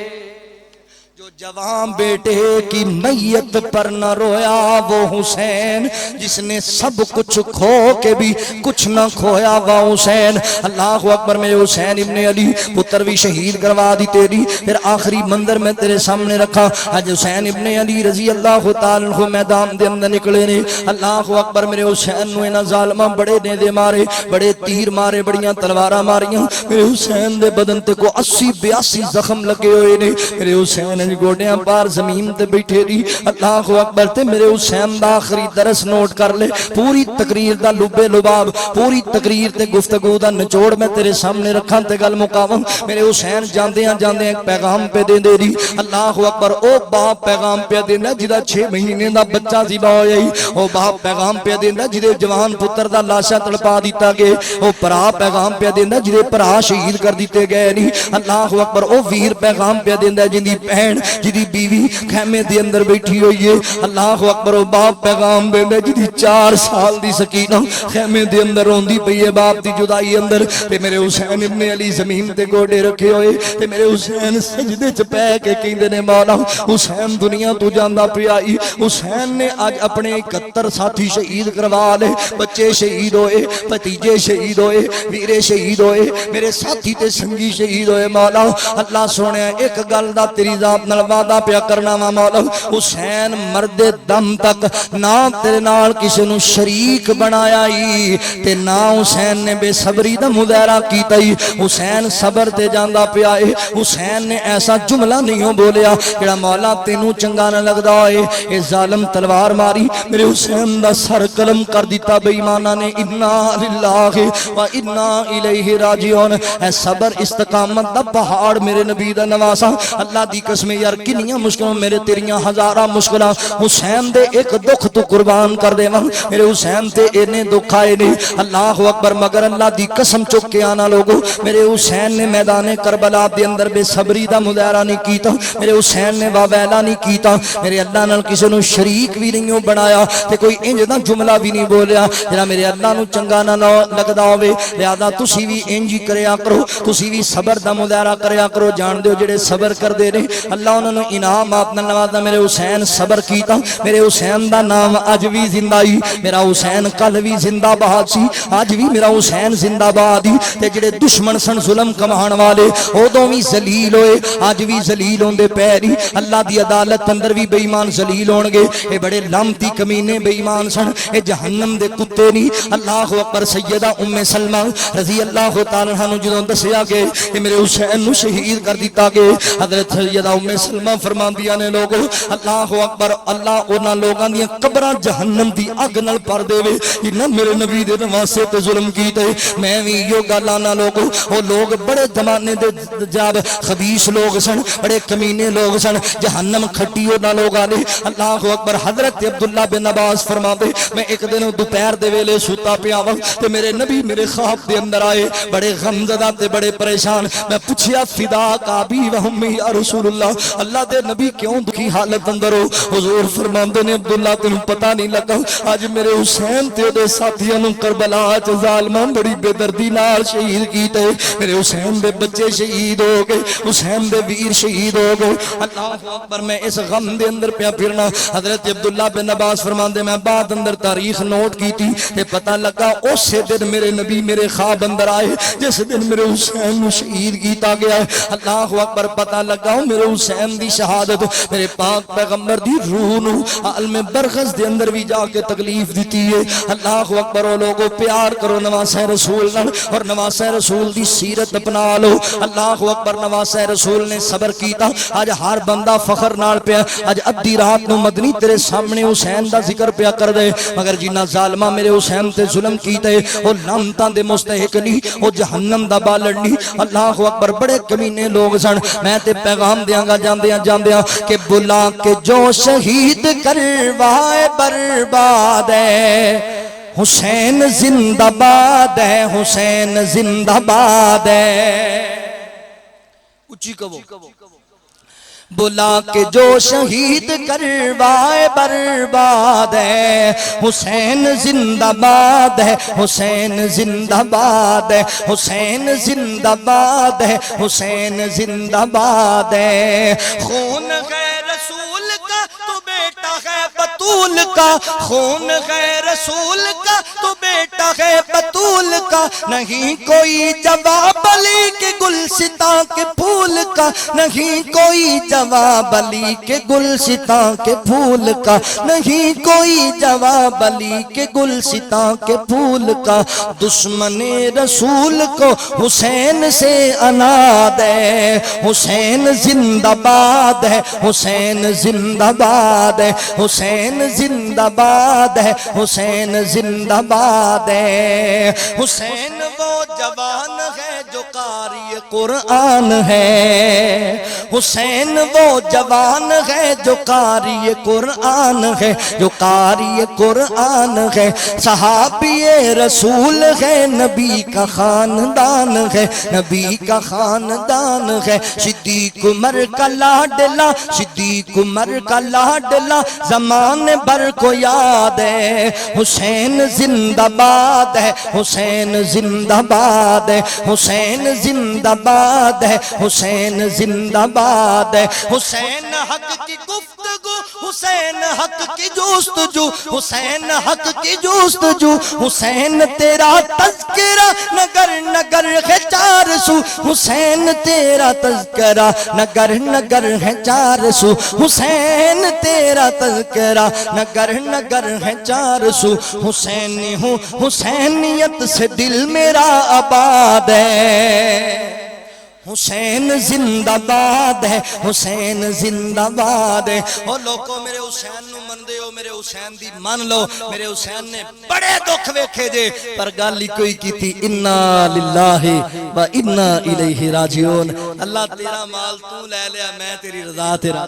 جوان بیٹے کی میت پر نہ رویا وہ حسین جس نے سب کچھ کھو کے بھی کچھ نہ کھویا وہ حسین اللہ اکبر میں حسین ابن علی پتر بھی شہید کروا دی تیری پھر آخری منظر میں تیرے سامنے رکھا آج حسین ابن علی رضی اللہ تعالیٰ عنہ میدان دے اندر نکلے نے اللہ اکبر میرے حسین نو انہاں ظالماں بڑے دے مارے بڑے تیر مارے بڑیاں تلواراں ماریاں میرے حسین دے بدن تے کو 80-82 زخم لگے ہوئے نے میرے حسین گوڑیاں پار زمین تے بیٹھے دی اللہ اکبر تے میرے حسین دا آخری درس نوٹ کر لے پوری تقریر دا لبے لباب پوری تقریر تے گفتگو دا نچوڑ میں تیرے سامنے رکھاں تے گل مقاوم میرے حسین جاندیاں ایک پیغام پہ دے دے دی اللہ اکبر او باپ پیغام پہ دینا جدا 6 مہینے دا بچہ ذبح ہویا ہی او باپ پیغام پہ دینا جدے جوان پتر دا لاشا تڑپا دیتا گئے او پرا پیغام پہ دینا جدے پرا شہید کر دیتے گئے نہیں اللہ اکبر او ویر پیغام پہ دینا جندی بہن جدی بیوی خیمے دے اندر بیٹھی ہوئی ہے اللہ اکبر و باپ پیغام دے دے جدی 4 سال دی سکینہ خیمے دے اندر روندی پئی ہے باپ دی جدائی اندر تے میرے حسین ابن علی زمین تے گوڑے رکھے ہوئے تے میرے حسین سجدے چ پے کے کہندے نے مولا حسین دنیا تو جاندا پیا ای حسین نے اج اپنے 71 ساتھی شہید کروا لے بچے شہید ہوئے بھتیجے شہید ہوئے ویرے شہید ہوئے میرے ساتھی تے سنگی شہید ہوئے مولا اللہ سونے ایک گل دا تیری ذات نال وعدہ پیا کرنا وا مولا حسین مرد دم تک نہ تیرے نال کسی نو شریک بنایا ای تے نہ حسین نے بے صبری دا مظاہرہ کیتا ای حسین صبر تے جاندا پیا اے حسین نے ایسا جملہ نہیں بولیا جڑا مولا تینوں چنگا نہ لگدا اے اے ظالم تلوار ماری میرے حسین دا سر قلم کر دیتا بے ایماناں نے انا للہ و انا الیہ راجعون اے صبر استقامت دا پہاڑ میرے نبی دا نواسا اللہ دی قسم یار کنیاں مشکلوں میرے تیریاں ہزاراں مشکلاں حسین دے ایک دکھ تو قربان کر دے میرے حسین تے اینے دکھ آئے نے اللہ اکبر مگر اللہ دی قسم چک کے آنا لوگو میرے حسین نے میدان کربلا دے اندر بے صبری دا مظاہرہ نہیں کیتا میرے حسین نے واویلا نہیں کیتا میرے اللہ نال کسی نو شریک بھی نہیں بنایا تے کوئی انج دا جملہ بھی نہیں بولیا جڑا میرے اللہ نو چنگا نہ لگدا ہوے لہذا تسی بھی انج ہی کریا کرو تسی بھی صبر دا مظاہرہ کریا کرو جان دیو جڑے صبر کردے نے اللہ انہوں نے انعامات نال نوازا میرے حسین صبر کیتا میرے حسین دا نام اج بھی زندہ ہی میرا حسین کل بھی زندہ باد سی اج بھی میرا حسین زندہ باد ہی تے جڑے دشمن سن ظلم کمان والے اودوں بھی ذلیل ہوئے اج بھی ذلیل ہوندے پیری اللہ دی عدالت اندر بھی بے ایمان ذلیل ہون گے اے بڑے لامتی کمینے بے ایمان سن اے جہنم دے کتے نہیں اللہ اکبر سیدہ ام سلمہ رضی اللہ تعالی عنہ جدوں دسیا کہ میرے حسین نو شہید کر دیتا گیا حضرت سیدہ ام سلمہ فرماندیاں نے لوگو اللہ اکبر اللہ انہاں لوگاں دی قبراں جہنم دی اگ نال بھر دے وے انہاں میرے نبی دے نواسے تے ظلم کیتے میں وی ایو گلاں نہ لوگو او لوگ بڑے زمانے دے جاب خبیث لوگ سن بڑے کمینے لوگ سن جہنم کھٹی انہاں لوگاں نے اللہ اکبر حضرت عبداللہ بن عباس فرماندے میں ایک دن دوپہر دے ویلے سوتا پیا وا تے میرے نبی میرے خواب دے اندر آئے بڑے غمزدہ تے بڑے پریشان میں پوچھیا فدا کا بھی و امی یا رسول اللہ دے نبی کیوں دکھی حالت اندر ہو حضور فرماندے نے عبداللہ تینوں پتہ نہیں لگا اج میرے حسین تے دے ساتھیاں نوں کربلا چ ظالماں بڑی بے دردی نال شہید کیتے میرے حسین دے بچے شہید ہو گئے حسین دے ویر شہید ہو گئے اللہ اکبر میں اس غم دے اندر پیا پھرنا حضرت عبداللہ بن عباس فرماندے میں بعد اندر تاریخ نوٹ کیتی تے پتہ لگا اسی دن میرے نبی میرے خواب اندر آئے جس دن میرے حسین نو شہید کیتا گیا ہے اللہ اکبر پتہ لگا میرے حسین دی شہادت میرے پاک پیغمبر دی روح نو عالم برغس دے اندر بھی جا کے تکلیف دیتی ہے اللہ اکبر او لوگو پیار کرو نواسہ رسول نال اور نواسہ رسول دی سیرت اپنا لو اللہ اکبر نواسہ رسول نے صبر کیتا اج ہر بندہ فخر نال پیا اج ادھی رات نو مدنی تیرے سامنے حسین دا ذکر پیا کر دے مگر جنہ ظالماں میرے حسین تے ظلم کیتے او لعنتاں دے مستحق نہیں او جہنم دا بالڑ نہیں اللہ اکبر بڑے کمینے لوگ سن میں تے پیغام دیاں گا جاندیاں کہ بلا کے جو شہید کروائے برباد ہے حسین زندہ باد ہے حسین زندہ باد ہے اچھی کہو بلا کے جو شہید کروائے برباد ہے حسین زندہ باد ہے حسین زندہ باد ہے حسین زندہ باد ہے حسین زندہ باد ہے خون ہے رسول کا تو بیٹا ہے بطول کا خون ہے رسول کا تو بیٹا ہے بطول کا نہیں کوئی جواب علی کے گلستاں کے پھول کا نہیں کوئی جواب علی کے گلستاں کے پھول کا نہیں کوئی جواب علی کے گلستاں کے پھول کا دشمن رسول کو حسین سے اناد ہے حسین زندہ باد ہے حسین زندہ باد ہے حسین زندہ باد ہے حسین زندہ باد ہے حسین وہ جوان ہے جو قاری قرآن ہے حسین وہ جوان ہے جو قاری قرآن ہے جو قاری قرآن ہے صحابی رسول ہے نبی کا خاندان ہے نبی کا خاندان ہے صدیق عمر کا لاڈلا صدیق عمر کا لاڈلا زمانے بھر کو یاد ہے حسین زندہ باد ہے حسین زندہ باد ہے حسین زندہ باد ہے حسین زندہ باد ہے حسین حق کی گفتگو حسین حق کی جستجو حسین حق کی جستجو حسین تیرا تذکرہ نگر نگر ہے 400 حسین تیرا تذکرہ نگر نگر ہے 400 حسین تیرا تذکرہ نگر نگر ہے 400 حسینی ہوں حسینیت سے دل میرا آباد ہے حسین زندہ باد ہے حسین زندہ باد ہے او لوگو میرے حسین نو من دے ہو میرے حسین دی من لو میرے حسین نے بڑے دکھ ویکھے جے پر گل ہی کوئی کی تھی انا للہ و انا الیہ راجعون اللہ تیرا مال تو لے لیا میں تیری رضا تیرا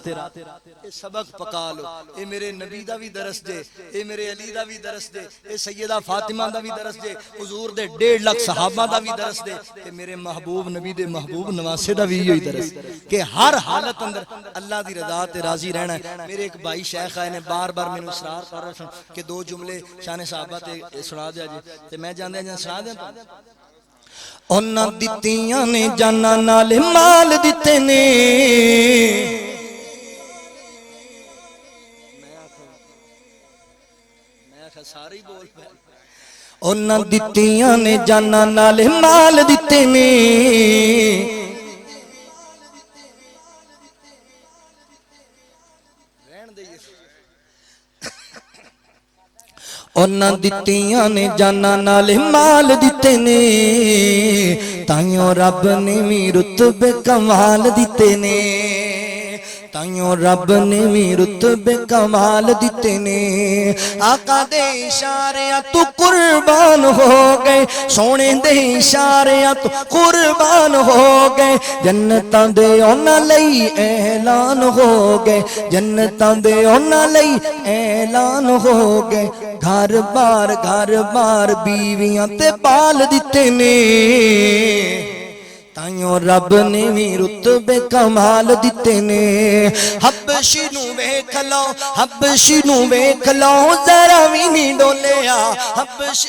اے سبق پکا لو اے میرے نبی دا بھی درس دے اے میرے علی دا بھی درس دے اے سیدہ فاطمہ دا بھی درس دے حضور دے 1.5 لاکھ صحابہ دا بھی درس دے اے میرے محبوب نبی دے محبوب نواسے دا بھی یہی درس کہ ہر حالت اندر اللہ دی رضا تے راضی رہنا ہے میرے ایک بھائی شیخ آئے نے بار بار میں اصرار کر رہا تھا کہ 2 جملے شان صحابہ تے سنا دیا جی تے میں جاندے جان سنا دیا انہاں دتیاں نے جانا نال مال دتے نے سارے بول پے ਉਹਨਾਂ ਦਿੱਤੀਆਂ ਨੇ ਜਾਨਾਂ ਨਾਲੇ ਮਾਲ ਦਿੱਤੇ ਨੇ ਉਹਨਾਂ ਦਿੱਤੀਆਂ ਨੇ ਜਾਨਾਂ ਨਾਲੇ ਮਾਲ ਦਿੱਤੇ ਨੇ ਤਾਈਓ ਰੱਬ ਨੇ ਵੀ ਰੁਤਬੇ ਕਮਾਲ ਦਿੱਤੇ ਨੇ ਤਾਈਓ ਰੱਬ ਨੇ ਵੀ ਰੁਤਬੇ ਕਮਾਲ ਦਿੱਤੇ ਨੇ ਆਕਾ ਦੇ ਇਸ਼ਾਰਿਆਂ ਤੂੰ ਕੁਰਬਾਨ ਹੋ ਗਏ ਸੋਹਣੇ ਦੇ ਇਸ਼ਾਰਿਆਂ ਤੂੰ ਕੁਰਬਾਨ ਹੋ ਗਏ ਜੰਨਤਾਂ ਦੇ ਉਹਨਾਂ ਲਈ ਐਲਾਨ ਹੋ ਗਏ ਜੰਨਤਾਂ ਦੇ ਉਹਨਾਂ ਲਈ ਐਲਾਨ ਹੋ ਗਏ ਘਰ ਬਾਰ ਬੀਵੀਆਂ ਤੇ ਬਾਲ ਦਿੱਤੇ ਨੇ ਤਾਈਓ ਰੱਬ ਨੇ ਵੀ ਰੁਤਬੇ ਕਮਾਲ ਦਿੱਤੇ ਨੇ ਹਬਸ਼ੀ ਨੂੰ ਵੇਖ ਲਓ ਜ਼ਰਾ ਵੀ ਨਹੀਂ ਡੋਲਿਆ ਹਬਸ਼ੀ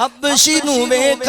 ਹਬਸ਼ੀ ਨੂੰ ਵੇਖ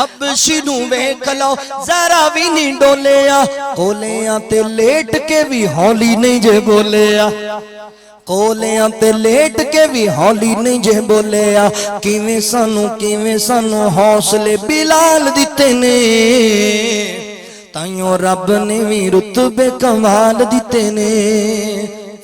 ਹਬਸ਼ੀ ਨੂੰ ਵੇਖ ਲਓ ਜ਼ਰਾ ਵੀ ਨਹੀਂ ਡੋਲਿਆ ਕੋਲਿਆਂ ਤੇ ਲੇਟ ਕੇ ਵੀ ਹੌਲੀ ਨਹੀਂ ਜੇ ਬੋਲਿਆ ਕੋਲਿਆਂ ਤੇ ਲੇਟ ਕੇ ਵੀ ਹੌਲੀ ਨਹੀਂ ਜੇ ਬੋਲਿਆ ਕਿਵੇਂ ਸਾਨੂੰ ਹੌਸਲੇ ਬਿਲਾਲ ਦਿੱਤੇ ਨੇ ਤਾਈਓ ਰੱਬ ਨੇ ਵੀ ਰੁਤਬੇ ਕਮਾਲ ਦਿੱਤੇ ਨੇ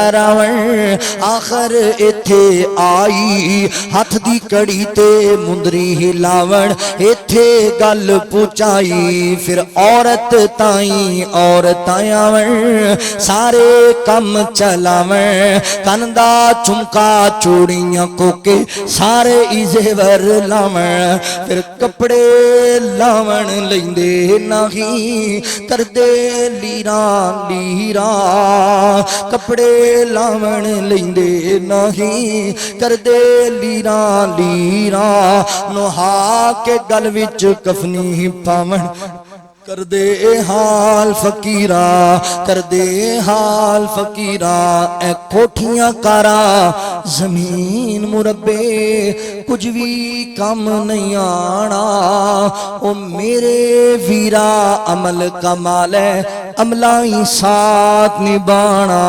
کراون آخر ایتھے آئی ہاتھ دی کڑی تے مندری ہلاون ایتھے گل پہنچائی پھر عورت تائیں عورت آون سارے کم چلاون کندہ چمکا چوڑیاں کوکے سارے زیور لاون پھر کپڑے لاون لیندے نہیں کردے لیران لیران کپڑے لاون لیندے نہیں کردے لیران لیران نوہا کے گل وچ کفنی پاون کر دے حال فقیرا کر دے حال فقیرا اے کوٹھیاں کارا زمین مربے کچھ بھی کم نہیں آنا او میرے ویرا عمل کمال ہے عملہ ہی ساتھ نبانا